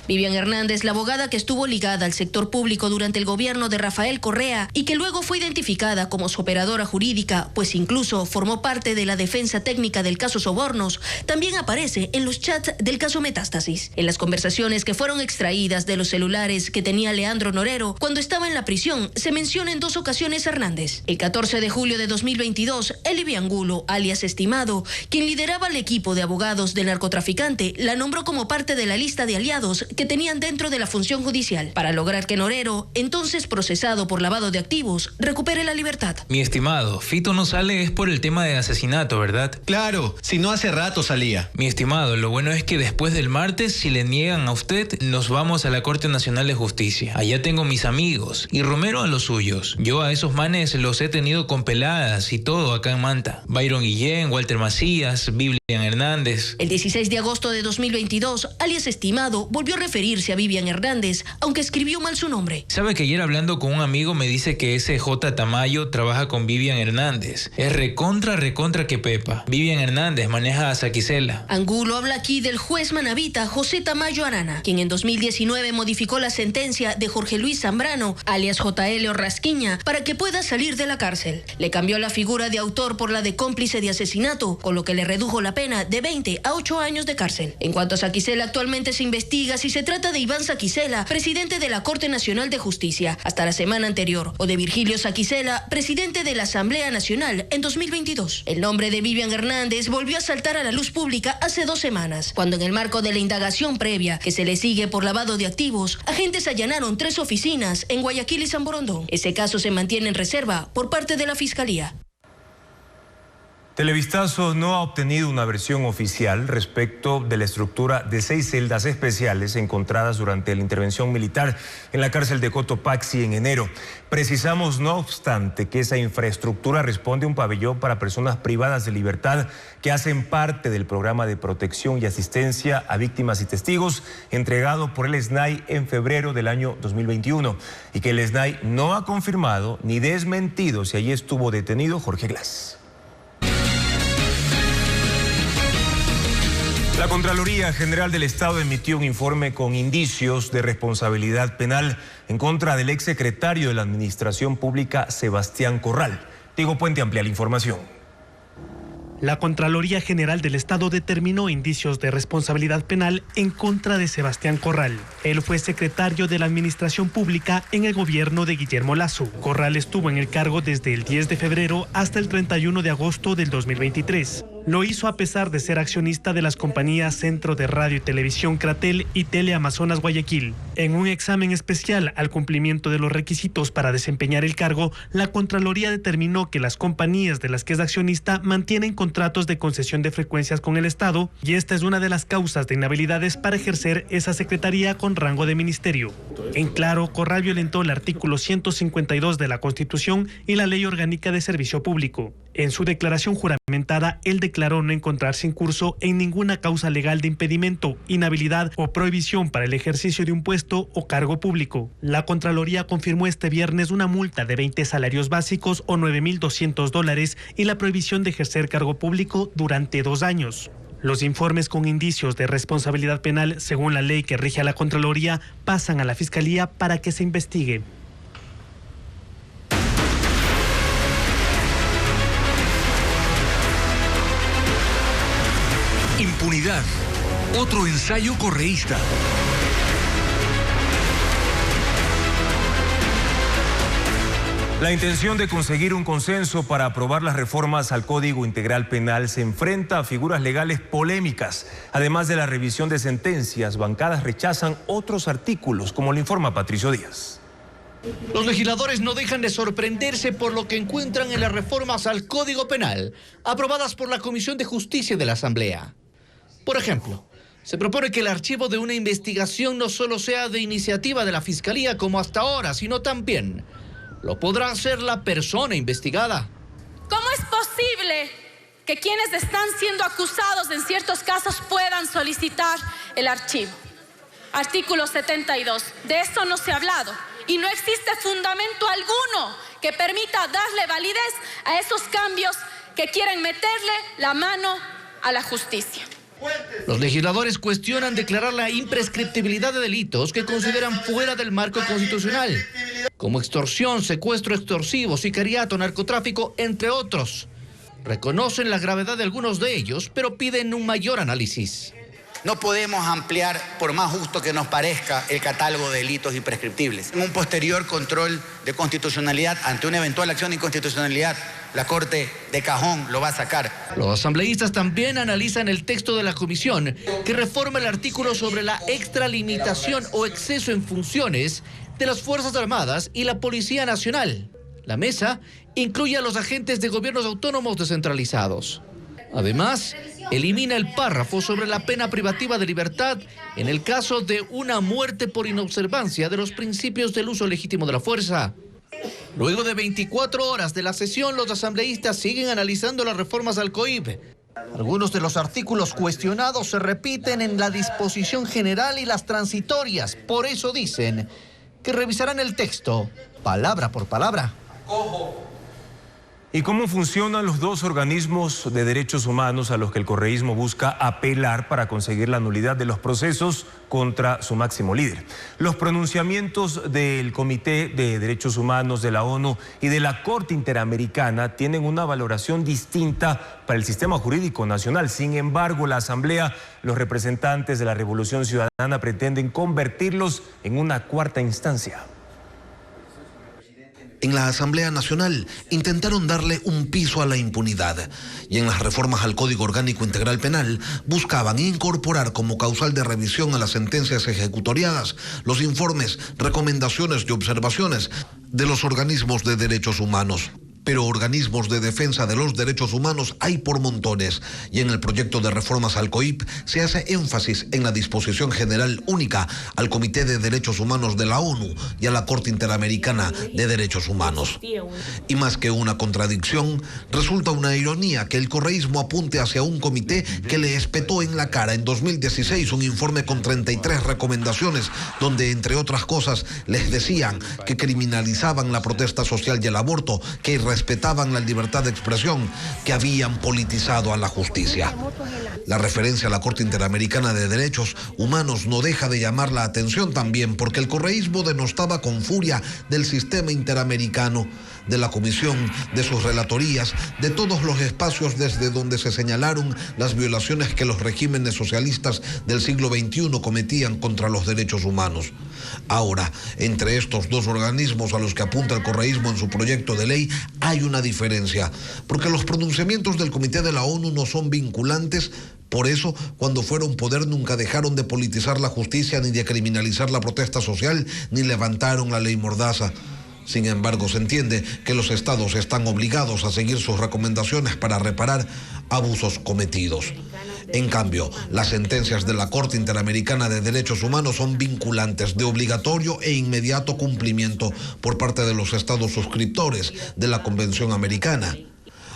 Vivian Hernández, la abogada que estuvo ligada al sector público durante el gobierno de Rafael Correa y que luego fue identificada como su operadora jurídica, pues incluso formó parte de la defensa técnica del caso Sobornos, también aparece en los chats del caso Metástasis. En las conversaciones que fueron extraídas de los celulares que tenía Leandro Norero cuando estaba en la prisión, se menciona en 2 ocasiones a Hernández. El 14 de julio de 2022, Elivia Angulo, alias Estimado, quien lideraba el equipo de abogados del narcotraficante, la nombró como parte de la lista de aliados que tenían dentro de la función judicial, para lograr que Norero, entonces procesado por lavado de activos, recupere la libertad. Mi estimado, Fito no sale es por el tema de asesinato, ¿verdad? Claro, si no hace rato salía. Mi estimado, lo bueno es que después del martes, si le niegan a usted, nos vamos a la Corte Nacional de Justicia. Allá tengo mis amigos, y Romero a los suyos. Yo a esos manes los he tenido con peladas y todo acá en Manta. Byron Guillén, Walter Macías, Vivian Hernández. El 16 de agosto de 2022, alias Estimado volvió a referirse a Vivian Hernández, aunque escribió mal su nombre. Sabe que ayer hablando con un amigo me dice que ese J. Tamayo trabaja con Vivian Hernández. Es recontra que pepa. Vivian Hernández maneja a Saquicela. Angulo habla aquí del juez manabita José Tamayo Arana, quien en 2019 modificó la sentencia de Jorge Luis Zambrano, alias JL Orrasquiña, para que pueda salir de la cárcel. Le cambió la figura de autor por la de cómplice de asesinato, con lo que le redujo la pena de 20 a 8 años de cárcel. En cuanto a Saquicela, actualmente se investiga si se trata de Iván Saquicela, presidente de la Corte Nacional de Justicia, hasta la semana anterior, o de Virgilio Saquicela, presidente de la Asamblea Nacional en 2022. El nombre de Vivian Hernández volvió a saltar a la luz pública hace 2 semanas, cuando en el marco de la indagación previa que se le sigue por lavado de activos, agentes allanaron 3 oficinas en Guayaquil y San Borondón. Ese caso se mantiene en reserva por parte de la Fiscalía. Televistazo no ha obtenido una versión oficial respecto de la estructura de 6 celdas especiales encontradas durante la intervención militar en la cárcel de Cotopaxi en enero. Precisamos, no obstante, que esa infraestructura responde a un pabellón para personas privadas de libertad que hacen parte del programa de protección y asistencia a víctimas y testigos entregado por el SNAI en febrero del año 2021 y que el SNAI no ha confirmado ni desmentido si allí estuvo detenido Jorge Glass. La Contraloría General del Estado emitió un informe con indicios de responsabilidad penal en contra del exsecretario de la Administración Pública, Sebastián Corral. Diego Puente amplía la información. La Contraloría General del Estado determinó indicios de responsabilidad penal en contra de Sebastián Corral. Él fue secretario de la Administración Pública en el gobierno de Guillermo Lasso. Corral estuvo en el cargo desde el 10 de febrero hasta el 31 de agosto del 2023. Lo hizo a pesar de ser accionista de las compañías Centro de Radio y Televisión Cratel y Teleamazonas Guayaquil. En un examen especial al cumplimiento de los requisitos para desempeñar el cargo, la Contraloría determinó que las compañías de las que es accionista mantienen contratos de concesión de frecuencias con el Estado y esta es una de las causas de inhabilidades para ejercer esa secretaría con rango de ministerio. En claro, Corral violentó el artículo 152 de la Constitución y la Ley Orgánica de Servicio Público. En su declaración juramentada, él declaró no encontrarse en curso en ninguna causa legal de impedimento, inhabilidad o prohibición para el ejercicio de un puesto o cargo público. La Contraloría confirmó este viernes una multa de 20 salarios básicos o $9.200 y la prohibición de ejercer cargo público durante 2 años. Los informes con indicios de responsabilidad penal, según la ley que rige a la Contraloría, pasan a la Fiscalía para que se investigue. Impunidad. Otro ensayo correísta. La intención de conseguir un consenso para aprobar las reformas al Código Integral Penal se enfrenta a figuras legales polémicas. Además de la revisión de sentencias, bancadas rechazan otros artículos, como lo informa Patricio Díaz. Los legisladores no dejan de sorprenderse por lo que encuentran en las reformas al Código Penal, aprobadas por la Comisión de Justicia de la Asamblea. Por ejemplo, Se propone que el archivo de una investigación no solo sea de iniciativa de la Fiscalía como hasta ahora, sino también lo podrá hacer la persona investigada. ¿Cómo es posible que quienes están siendo acusados en ciertos casos puedan solicitar el archivo? Artículo 72. De esto no se ha hablado y no existe fundamento alguno que permita darle validez a esos cambios que quieren meterle la mano a la justicia. Los legisladores cuestionan declarar la imprescriptibilidad de delitos que consideran fuera del marco constitucional, como extorsión, secuestro extorsivo, sicariato, narcotráfico, entre otros. Reconocen la gravedad de algunos de ellos, pero piden un mayor análisis. No podemos ampliar, por más justo que nos parezca, el catálogo de delitos imprescriptibles. En un posterior control de constitucionalidad, ante una eventual acción de inconstitucionalidad, la Corte de cajón lo va a sacar. Los asambleístas también analizan el texto de la comisión que reforma el artículo sobre la extralimitación o exceso en funciones de las Fuerzas Armadas y la Policía Nacional. La mesa incluye a los agentes de gobiernos autónomos descentralizados. Además, elimina el párrafo sobre la pena privativa de libertad en el caso de una muerte por inobservancia de los principios del uso legítimo de la fuerza. Luego de 24 horas de la sesión, los asambleístas siguen analizando las reformas al COIP. Algunos de los artículos cuestionados se repiten en la disposición general y las transitorias. Por eso dicen que revisarán el texto palabra por palabra. ¿Y cómo funcionan los dos organismos de derechos humanos a los que el correísmo busca apelar para conseguir la nulidad de los procesos contra su máximo líder? Los pronunciamientos del Comité de Derechos Humanos de la ONU y de la Corte Interamericana tienen una valoración distinta para el sistema jurídico nacional. Sin embargo, la Asamblea, los representantes de la Revolución Ciudadana pretenden convertirlos en una cuarta instancia. En la Asamblea Nacional intentaron darle un piso a la impunidad y en las reformas al Código Orgánico Integral Penal buscaban incorporar como causal de revisión a las sentencias ejecutoriadas los informes, recomendaciones y observaciones de los organismos de derechos humanos. Pero organismos de defensa de los derechos humanos hay por montones y en el proyecto de reformas al COIP se hace énfasis en la disposición general única al Comité de Derechos Humanos de la ONU y a la Corte Interamericana de Derechos Humanos. Y más que una contradicción, resulta una ironía que el correísmo apunte hacia un comité que le espetó en la cara en 2016 un informe con 33 recomendaciones donde, entre otras cosas, les decían que criminalizaban la protesta social y el aborto, que respetaban la libertad de expresión, que habían politizado a la justicia. La referencia a la Corte Interamericana de Derechos Humanos no deja de llamar la atención también porque el correísmo denostaba con furia del sistema interamericano, de la comisión, de sus relatorías, de todos los espacios desde donde se señalaron las violaciones que los regímenes socialistas del siglo XXI cometían contra los derechos humanos. Ahora, entre estos dos organismos a los que apunta el correísmo en su proyecto de ley, hay una diferencia, porque los pronunciamientos del Comité de la ONU no son vinculantes. Por eso, cuando fueron poder, nunca dejaron de politizar la justicia, ni de criminalizar la protesta social, ni levantaron la ley Mordaza. Sin embargo, se entiende que los estados están obligados a seguir sus recomendaciones para reparar abusos cometidos. En cambio, las sentencias de la Corte Interamericana de Derechos Humanos son vinculantes, de obligatorio e inmediato cumplimiento por parte de los estados suscriptores de la Convención Americana.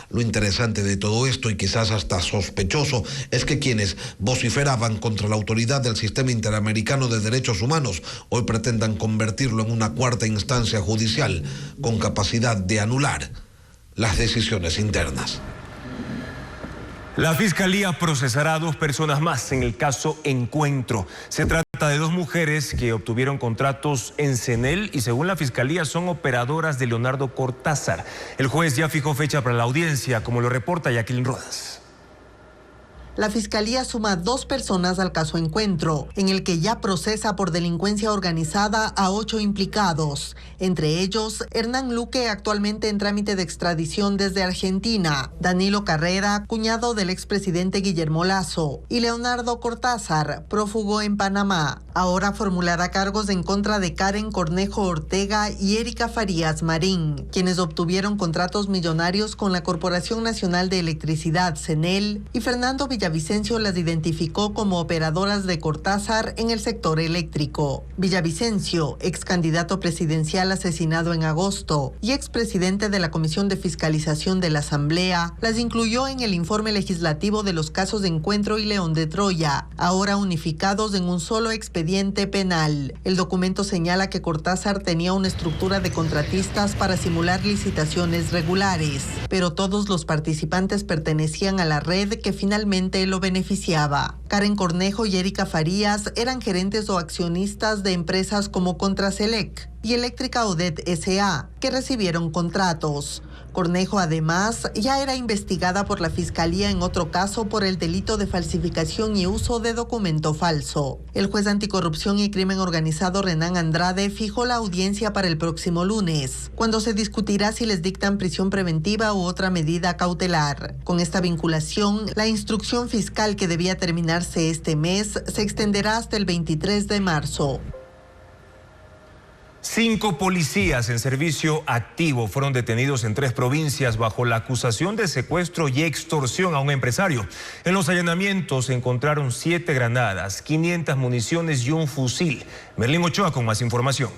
Lo interesante de todo esto, y quizás hasta sospechoso, es que quienes vociferaban contra la autoridad del Sistema Interamericano de Derechos Humanos hoy pretendan convertirlo en una cuarta instancia judicial con capacidad de anular las decisiones internas. La Fiscalía procesará a 2 personas más en el caso Encuentro. Se trata de 2 mujeres que obtuvieron contratos en CENEL y según la Fiscalía son operadoras de Leonardo Cortázar. El juez ya fijó fecha para la audiencia, como lo reporta Jacqueline Rodas. La Fiscalía suma 2 personas al caso Encuentro, en el que ya procesa por delincuencia organizada a 8 implicados. Entre ellos, Hernán Luque, actualmente en trámite de extradición desde Argentina, Danilo Carrera, cuñado del expresidente Guillermo Lasso, y Leonardo Cortázar, prófugo en Panamá. Ahora formulará cargos en contra de Karen Cornejo Ortega y Erika Farías Marín, quienes obtuvieron contratos millonarios con la Corporación Nacional de Electricidad, CENEL, y Fernando Villarreal Villavicencio las identificó como operadoras de Cortázar en el sector eléctrico. Villavicencio, ex candidato presidencial asesinado en agosto y expresidente de la Comisión de Fiscalización de la Asamblea, las incluyó en el informe legislativo de los casos de Encuentro y León de Troya, ahora unificados en un solo expediente penal. El documento señala que Cortázar tenía una estructura de contratistas para simular licitaciones regulares, pero todos los participantes pertenecían a la red que finalmente lo beneficiaba. Karen Cornejo y Erika Farías eran gerentes o accionistas de empresas como Contraselec y Eléctrica Odet S.A., que recibieron contratos. Cornejo, además, ya era investigada por la Fiscalía en otro caso por el delito de falsificación y uso de documento falso. El juez anticorrupción y crimen organizado Renan Andrade fijó la audiencia para el próximo lunes, cuando se discutirá si les dictan prisión preventiva u otra medida cautelar. Con esta vinculación, la instrucción fiscal que debía terminarse este mes se extenderá hasta el 23 de marzo. 5 policías en servicio activo fueron detenidos en 3 provincias bajo la acusación de secuestro y extorsión a un empresario. En los allanamientos se encontraron 7 granadas, 500 municiones y un fusil. Merlín Ochoa con más información.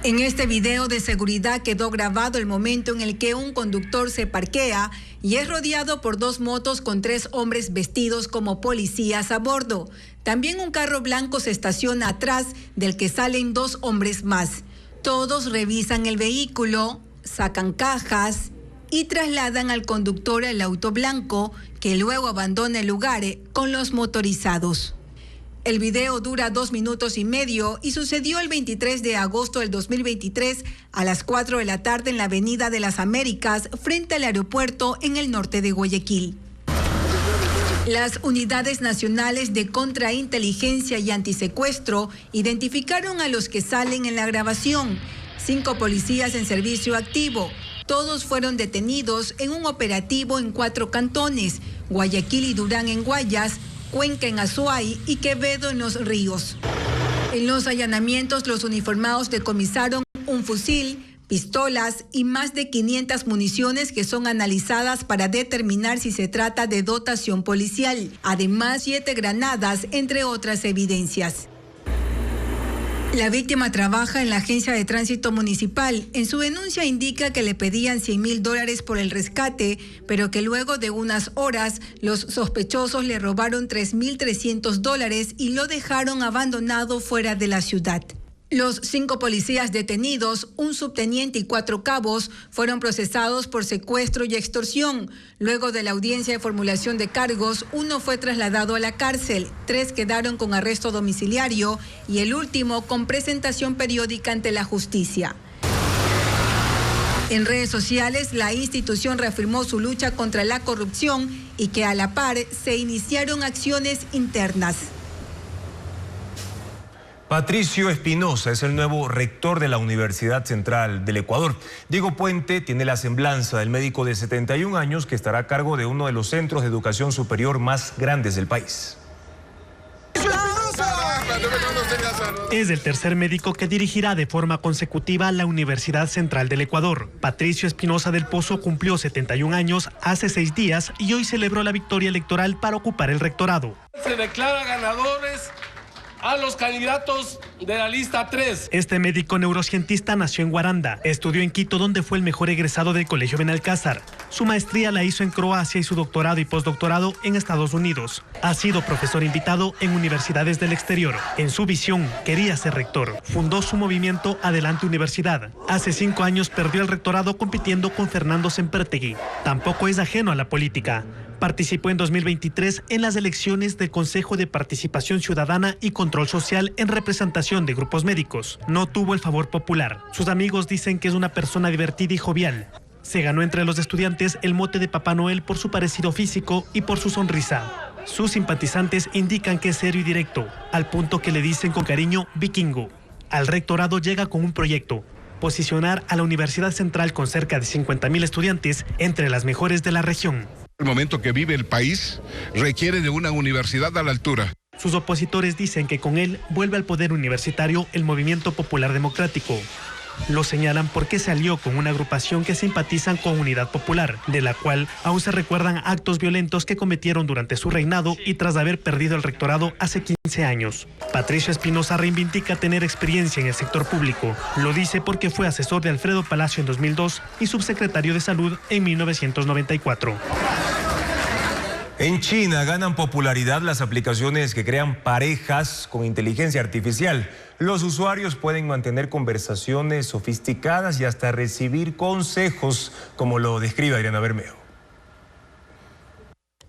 En este video de seguridad quedó grabado el momento en el que un conductor se parquea y es rodeado por 2 motos con 3 hombres vestidos como policías a bordo. También un carro blanco se estaciona atrás, del que salen 2 hombres más. Todos revisan el vehículo, sacan cajas y trasladan al conductor al auto blanco, que luego abandona el lugar con los motorizados. El video dura 2 minutos y medio y sucedió el 23 de agosto del 2023 a las 4 de la tarde en la Avenida de las Américas, frente al aeropuerto en el norte de Guayaquil. Las unidades nacionales de contrainteligencia y antisecuestro identificaron a los que salen en la grabación. 5 policías en servicio activo. Todos fueron detenidos en un operativo en 4 cantones: Guayaquil y Durán en Guayas, Cuenca en Azuay y Quevedo en Los Ríos. En los allanamientos, los uniformados decomisaron un fusil, pistolas y más de 500 municiones que son analizadas para determinar si se trata de dotación policial. Además, 7 granadas, entre otras evidencias. La víctima trabaja en la Agencia de Tránsito Municipal. En su denuncia indica que le pedían $100,000 por el rescate, pero que luego de unas horas los sospechosos le robaron $3,300 y lo dejaron abandonado fuera de la ciudad. Los 5 policías detenidos, un subteniente y 4 cabos, fueron procesados por secuestro y extorsión. Luego de la audiencia de formulación de cargos, 1 fue trasladado a la cárcel, 3 quedaron con arresto domiciliario y el último con presentación periódica ante la justicia. En redes sociales, la institución reafirmó su lucha contra la corrupción y que a la par se iniciaron acciones internas. Patricio Espinosa es el nuevo rector de la Universidad Central del Ecuador. Diego Puente tiene la semblanza del médico de 71 años que estará a cargo de uno de los centros de educación superior más grandes del país. Es el tercer médico que dirigirá de forma consecutiva la Universidad Central del Ecuador. Patricio Espinosa del Pozo cumplió 71 años hace 6 días y hoy celebró la victoria electoral para ocupar el rectorado. Se declara ganadores a los candidatos de la lista 3. Este médico neurocientista nació en Guaranda, estudió en Quito, donde fue el mejor egresado del Colegio Benalcázar. Su maestría la hizo en Croacia y su doctorado y postdoctorado en Estados Unidos. Ha sido profesor invitado en universidades del exterior. En su visión, quería ser rector. Fundó su movimiento Adelante Universidad. Hace 5 años perdió el rectorado compitiendo con Fernando Sempertegui. Tampoco es ajeno a la política. Participó en 2023 en las elecciones del Consejo de Participación Ciudadana y Control Social en representación de grupos médicos. No tuvo el favor popular. Sus amigos dicen que es una persona divertida y jovial. Se ganó entre los estudiantes el mote de Papá Noel por su parecido físico y por su sonrisa. Sus simpatizantes indican que es serio y directo, al punto que le dicen con cariño vikingo. Al rectorado llega con un proyecto: posicionar a la Universidad Central con cerca de 50,000 estudiantes entre las mejores de la región. El momento que vive el país requiere de una universidad a la altura. Sus opositores dicen que con él vuelve al poder universitario el Movimiento Popular Democrático. Lo señalan porque se alió con una agrupación que simpatizan con Unidad Popular, de la cual aún se recuerdan actos violentos que cometieron durante su reinado y tras haber perdido el rectorado hace 15 años. Patricio Espinosa reivindica tener experiencia en el sector público. Lo dice porque fue asesor de Alfredo Palacio en 2002 y subsecretario de Salud en 1994. En China ganan popularidad las aplicaciones que crean parejas con inteligencia artificial. Los usuarios pueden mantener conversaciones sofisticadas y hasta recibir consejos, como lo describe Adriana Bermeo.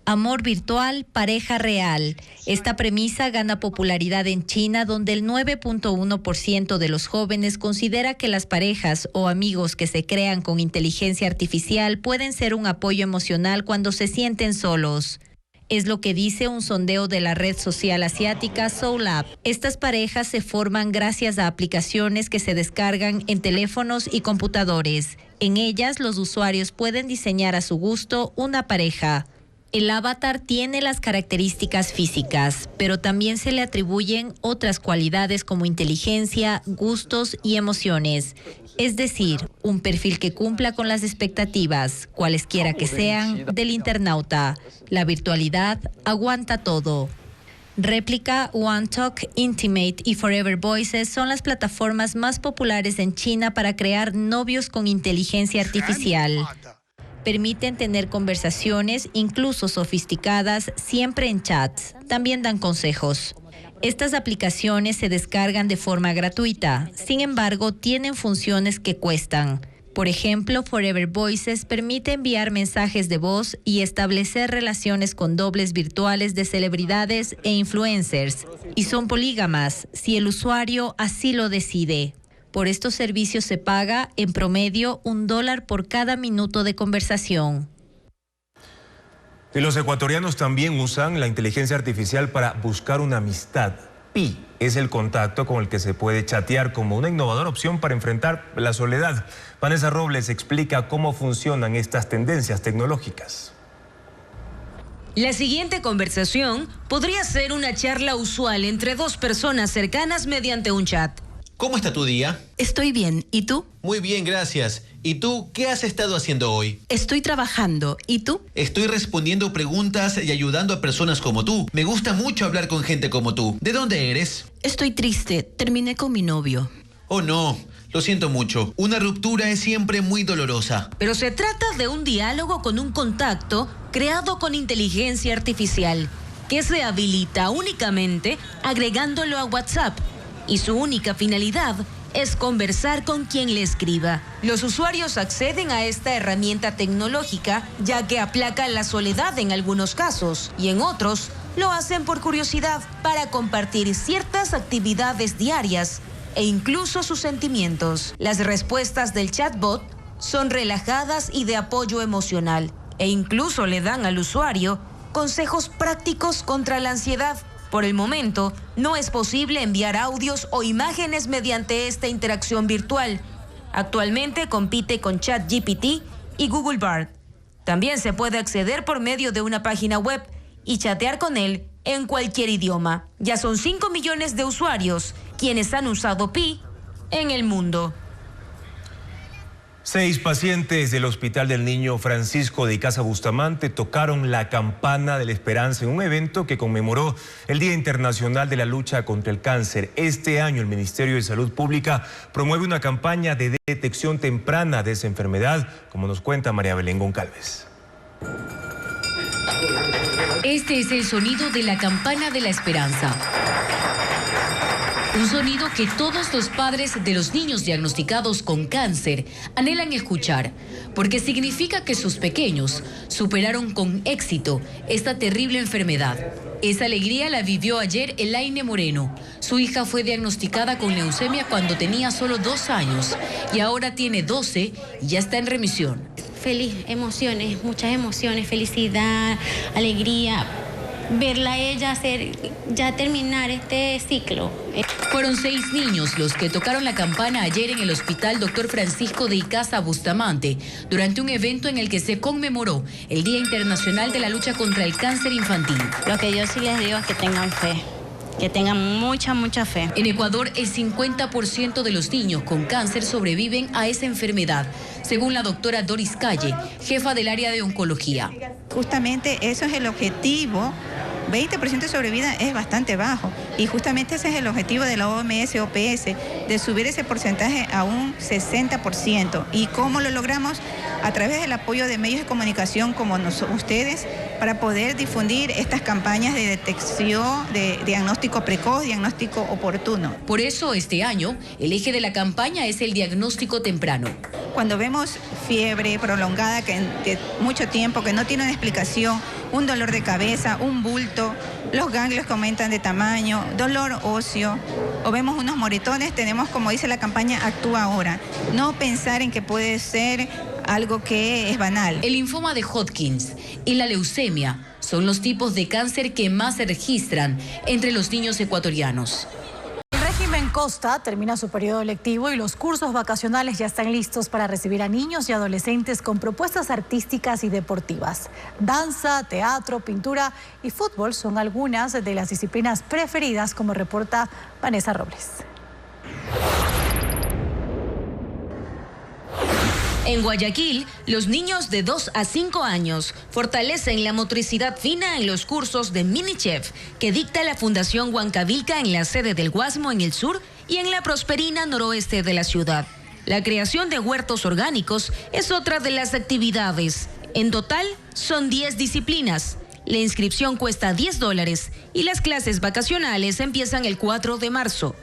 Amor virtual, pareja real. Esta premisa gana popularidad en China, donde el 9.1% de los jóvenes considera que las parejas o amigos que se crean con inteligencia artificial pueden ser un apoyo emocional cuando se sienten solos. Es lo que dice un sondeo de la red social asiática SoulApp. Estas parejas se forman gracias a aplicaciones que se descargan en teléfonos y computadores. En ellas, los usuarios pueden diseñar a su gusto una pareja. El avatar tiene las características físicas, pero también se le atribuyen otras cualidades como inteligencia, gustos y emociones. Es decir, un perfil que cumpla con las expectativas, cualesquiera que sean, del internauta. La virtualidad aguanta todo. Réplica, OneTalk, Intimate y Forever Voices son las plataformas más populares en China para crear novios con inteligencia artificial. Permiten tener conversaciones, incluso sofisticadas, siempre en chats. También dan consejos. Estas aplicaciones se descargan de forma gratuita. Sin embargo, tienen funciones que cuestan. Por ejemplo, Forever Voices permite enviar mensajes de voz y establecer relaciones con dobles virtuales de celebridades e influencers. Y son polígamas, si el usuario así lo decide. Por estos servicios se paga, en promedio, $1 por cada minuto de conversación. Y los ecuatorianos también usan la inteligencia artificial para buscar una amistad. Pi es el contacto con el que se puede chatear como una innovadora opción para enfrentar la soledad. Vanessa Robles explica cómo funcionan estas tendencias tecnológicas. La siguiente conversación podría ser una charla usual entre dos personas cercanas mediante un chat. ¿Cómo está tu día? Estoy bien. ¿Y tú? Muy bien, gracias. ¿Y tú qué has estado haciendo hoy? Estoy trabajando. ¿Y tú? Estoy respondiendo preguntas y ayudando a personas como tú. Me gusta mucho hablar con gente como tú. ¿De dónde eres? Estoy triste. Terminé con mi novio. Oh, no. Lo siento mucho. Una ruptura es siempre muy dolorosa. Pero se trata de un diálogo con un contacto creado con inteligencia artificial, que se habilita únicamente agregándolo a WhatsApp. Y su única finalidad es conversar con quien le escriba. Los usuarios acceden a esta herramienta tecnológica ya que aplaca la soledad en algunos casos y en otros lo hacen por curiosidad para compartir ciertas actividades diarias e incluso sus sentimientos. Las respuestas del chatbot son relajadas y de apoyo emocional e incluso le dan al usuario consejos prácticos contra la ansiedad. Por el momento, no es posible enviar audios o imágenes mediante esta interacción virtual. Actualmente compite con ChatGPT y Google Bard. También se puede acceder por medio de una página web y chatear con él en cualquier idioma. Ya son 5 millones de usuarios quienes han usado Pi en el mundo. 6 pacientes del Hospital del Niño Francisco de Icaza Bustamante tocaron la campana de la esperanza en un evento que conmemoró el Día Internacional de la Lucha contra el Cáncer. Este año el Ministerio de Salud Pública promueve una campaña de detección temprana de esa enfermedad, como nos cuenta María Belén Goncalves. Este es el sonido de la campana de la esperanza. Un sonido que todos los padres de los niños diagnosticados con cáncer anhelan escuchar, porque significa que sus pequeños superaron con éxito esta terrible enfermedad. Esa alegría la vivió ayer Elaine Moreno. Su hija fue diagnosticada con leucemia cuando tenía solo 2 años y ahora tiene 12 y ya está en remisión. Feliz, emociones, muchas emociones, felicidad, alegría. Verla a ella ya terminar este ciclo. Fueron 6 niños los que tocaron la campana ayer en el Hospital Dr. Francisco de Icaza Bustamante durante un evento en el que se conmemoró el Día Internacional de la Lucha contra el Cáncer Infantil. Lo que yo sí les digo es que tengan fe, que tengan mucha fe. En Ecuador, el 50% de los niños con cáncer sobreviven a esa enfermedad, según la doctora Doris Calle, jefa del área de oncología. Justamente eso es el objetivo. 20% de sobrevida es bastante bajo y justamente ese es el objetivo de la OMS-OPS, de subir ese porcentaje a un 60%. ¿Y cómo lo logramos? A través del apoyo de medios de comunicación como ustedes, para poder difundir estas campañas de detección, de diagnóstico precoz, diagnóstico oportuno. Por eso, este año, el eje de la campaña es el diagnóstico temprano. Cuando vemos fiebre prolongada de mucho tiempo, que no tiene una explicación, un dolor de cabeza, un bulto, los ganglios que aumentan de tamaño, dolor óseo, o vemos unos moretones, tenemos, como dice la campaña, actúa ahora. No pensar en que puede ser algo que es banal. El linfoma de Hodgkin y la leucemia son los tipos de cáncer que más se registran entre los niños ecuatorianos. El régimen Costa termina su periodo lectivo y los cursos vacacionales ya están listos para recibir a niños y adolescentes con propuestas artísticas y deportivas. Danza, teatro, pintura y fútbol son algunas de las disciplinas preferidas, como reporta Vanessa Robles. En Guayaquil, los niños de 2 a 5 años fortalecen la motricidad fina en los cursos de mini chef que dicta la Fundación Huancavilca en la sede del Guasmo en el sur y en la Prosperina noroeste de la ciudad. La creación de huertos orgánicos es otra de las actividades. En total, son 10 disciplinas. La inscripción cuesta $10 y las clases vacacionales empiezan el 4 de marzo.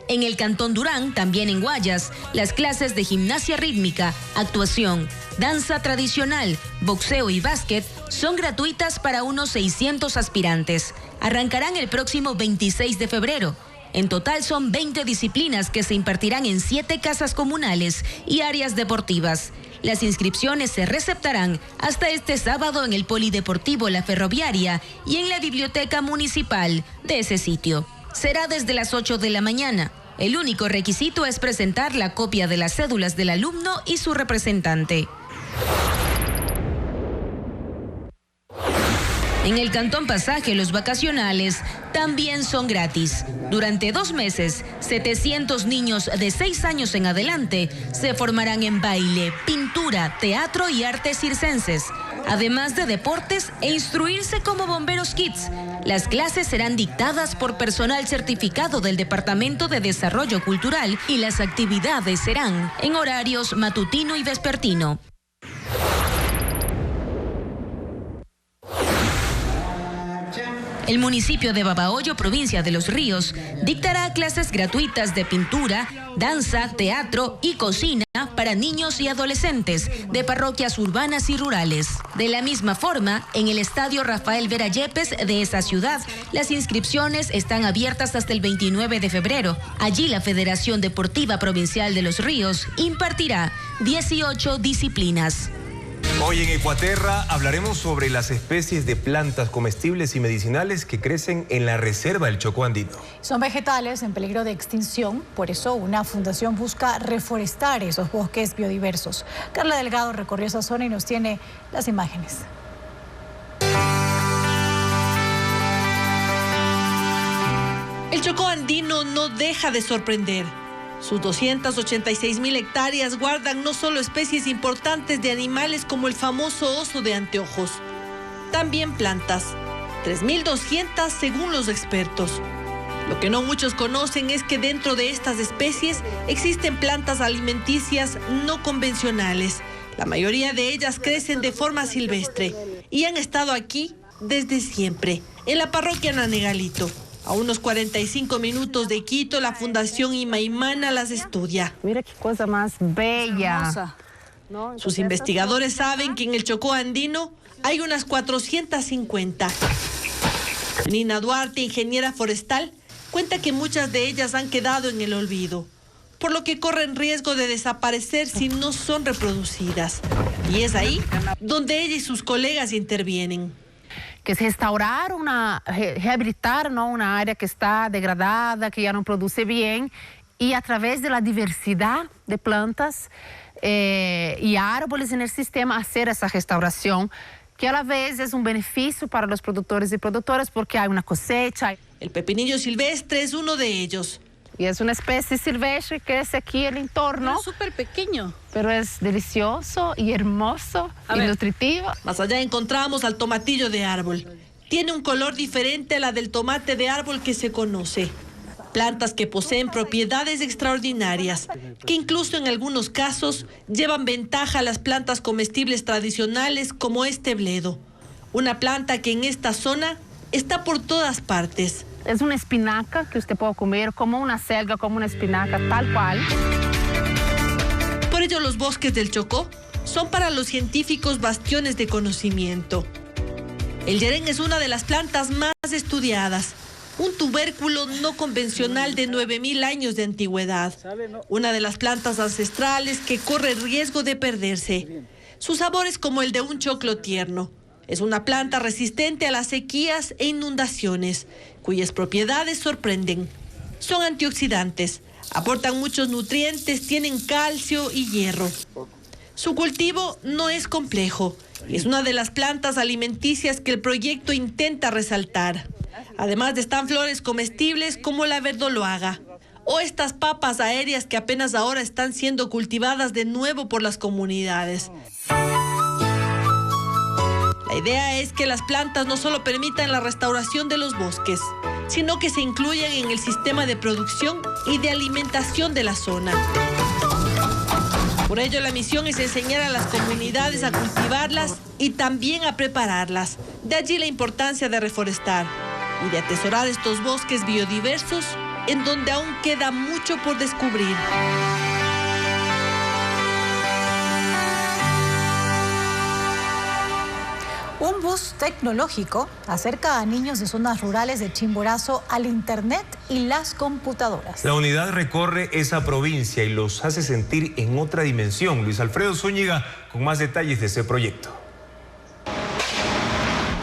En el Cantón Durán, también en Guayas, las clases de gimnasia rítmica, actuación, danza tradicional, boxeo y básquet son gratuitas para unos 600 aspirantes. Arrancarán el próximo 26 de febrero. En total son 20 disciplinas que se impartirán en 7 casas comunales y áreas deportivas. Las inscripciones se receptarán hasta este sábado en el Polideportivo La Ferroviaria y en la Biblioteca Municipal de ese sitio. Será desde las 8 de la mañana. El único requisito es presentar la copia de las cédulas del alumno y su representante. En el Cantón Pasaje, los vacacionales también son gratis. Durante 2 meses, 700 niños de 6 años en adelante se formarán en baile, pintura, teatro y artes circenses, además de deportes e instruirse como bomberos kids. Las clases serán dictadas por personal certificado del Departamento de Desarrollo Cultural y las actividades serán en horarios matutino y vespertino. El municipio de Babahoyo, provincia de Los Ríos, dictará clases gratuitas de pintura, danza, teatro y cocina para niños y adolescentes de parroquias urbanas y rurales. De la misma forma, en el Estadio Rafael Vera Yepes de esa ciudad, las inscripciones están abiertas hasta el 29 de febrero. Allí la Federación Deportiva Provincial de Los Ríos impartirá 18 disciplinas. Hoy en Ecuaterra hablaremos sobre las especies de plantas comestibles y medicinales que crecen en la reserva del Chocó Andino. Son vegetales en peligro de extinción, por eso una fundación busca reforestar esos bosques biodiversos. Carla Delgado recorrió esa zona y nos tiene las imágenes. El Chocó Andino no deja de sorprender. Sus 286.000 hectáreas guardan no solo especies importantes de animales como el famoso oso de anteojos, también plantas, 3.200 según los expertos. Lo que no muchos conocen es que dentro de estas especies existen plantas alimenticias no convencionales. La mayoría de ellas crecen de forma silvestre y han estado aquí desde siempre, en la parroquia Nanegalito. A unos 45 minutos de Quito, la Fundación Imaimana las estudia. Mira qué cosa más bella. Sus investigadores saben que en el Chocó Andino hay unas 450. Nina Duarte, ingeniera forestal, cuenta que muchas de ellas han quedado en el olvido, por lo que corren riesgo de desaparecer si no son reproducidas. Y es ahí donde ella y sus colegas intervienen. Que es restaurar, rehabilitar una área que está degradada, que ya no produce bien, y a través de la diversidad de plantas y árboles en el sistema hacer esa restauración, que a la vez es un beneficio para los productores y productoras porque hay una cosecha. El pepinillo silvestre es uno de ellos. Y es una especie silvestre que es aquí en el entorno. Es súper pequeño. Pero es delicioso y hermoso y nutritivo. Más allá encontramos al tomatillo de árbol. Tiene un color diferente a la del tomate de árbol que se conoce. Plantas que poseen propiedades extraordinarias, que incluso en algunos casos llevan ventaja a las plantas comestibles tradicionales como este bledo. Una planta que en esta zona está por todas partes. Es una espinaca que usted puede comer como una selga, como una espinaca, tal cual. Por ello, los bosques del Chocó son para los científicos bastiones de conocimiento. El yerén es una de las plantas más estudiadas, un tubérculo no convencional de 9.000 años de antigüedad, una de las plantas ancestrales que corre el riesgo de perderse. Su sabor es como el de un choclo tierno. Es una planta resistente a las sequías e inundaciones, cuyas propiedades sorprenden. Son antioxidantes, aportan muchos nutrientes, tienen calcio y hierro. Su cultivo no es complejo, es una de las plantas alimenticias que el proyecto intenta resaltar. Además están flores comestibles como la verdolaga o estas papas aéreas que apenas ahora están siendo cultivadas de nuevo por las comunidades. La idea es que las plantas no solo permitan la restauración de los bosques, sino que se incluyan en el sistema de producción y de alimentación de la zona. Por ello, la misión es enseñar a las comunidades a cultivarlas y también a prepararlas. De allí la importancia de reforestar y de atesorar estos bosques biodiversos en donde aún queda mucho por descubrir. Un bus tecnológico acerca a niños de zonas rurales de Chimborazo al internet y las computadoras. La unidad recorre esa provincia y los hace sentir en otra dimensión. Luis Alfredo Zúñiga con más detalles de ese proyecto.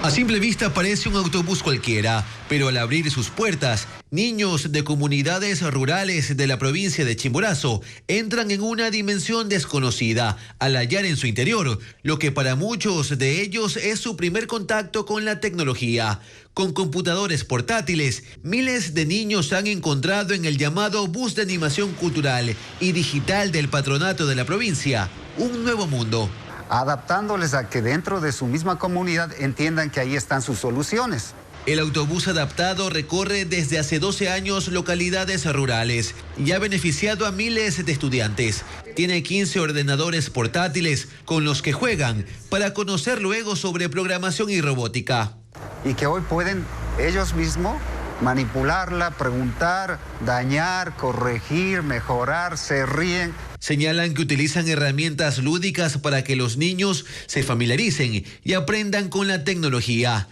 A simple vista parece un autobús cualquiera, pero al abrir sus puertas, niños de comunidades rurales de la provincia de Chimborazo entran en una dimensión desconocida al hallar en su interior lo que para muchos de ellos es su primer contacto con la tecnología. Con computadores portátiles, miles de niños han encontrado en el llamado bus de animación cultural y digital del patronato de la provincia un nuevo mundo, adaptándoles a que dentro de su misma comunidad entiendan que ahí están sus soluciones. El autobús adaptado recorre desde hace 12 años localidades rurales y ha beneficiado a miles de estudiantes. Tiene 15 ordenadores portátiles con los que juegan para conocer luego sobre programación y robótica. Y que hoy pueden ellos mismos manipularla, preguntar, dañar, corregir, mejorar, se ríen. Señalan que utilizan herramientas lúdicas para que los niños se familiaricen y aprendan con la tecnología.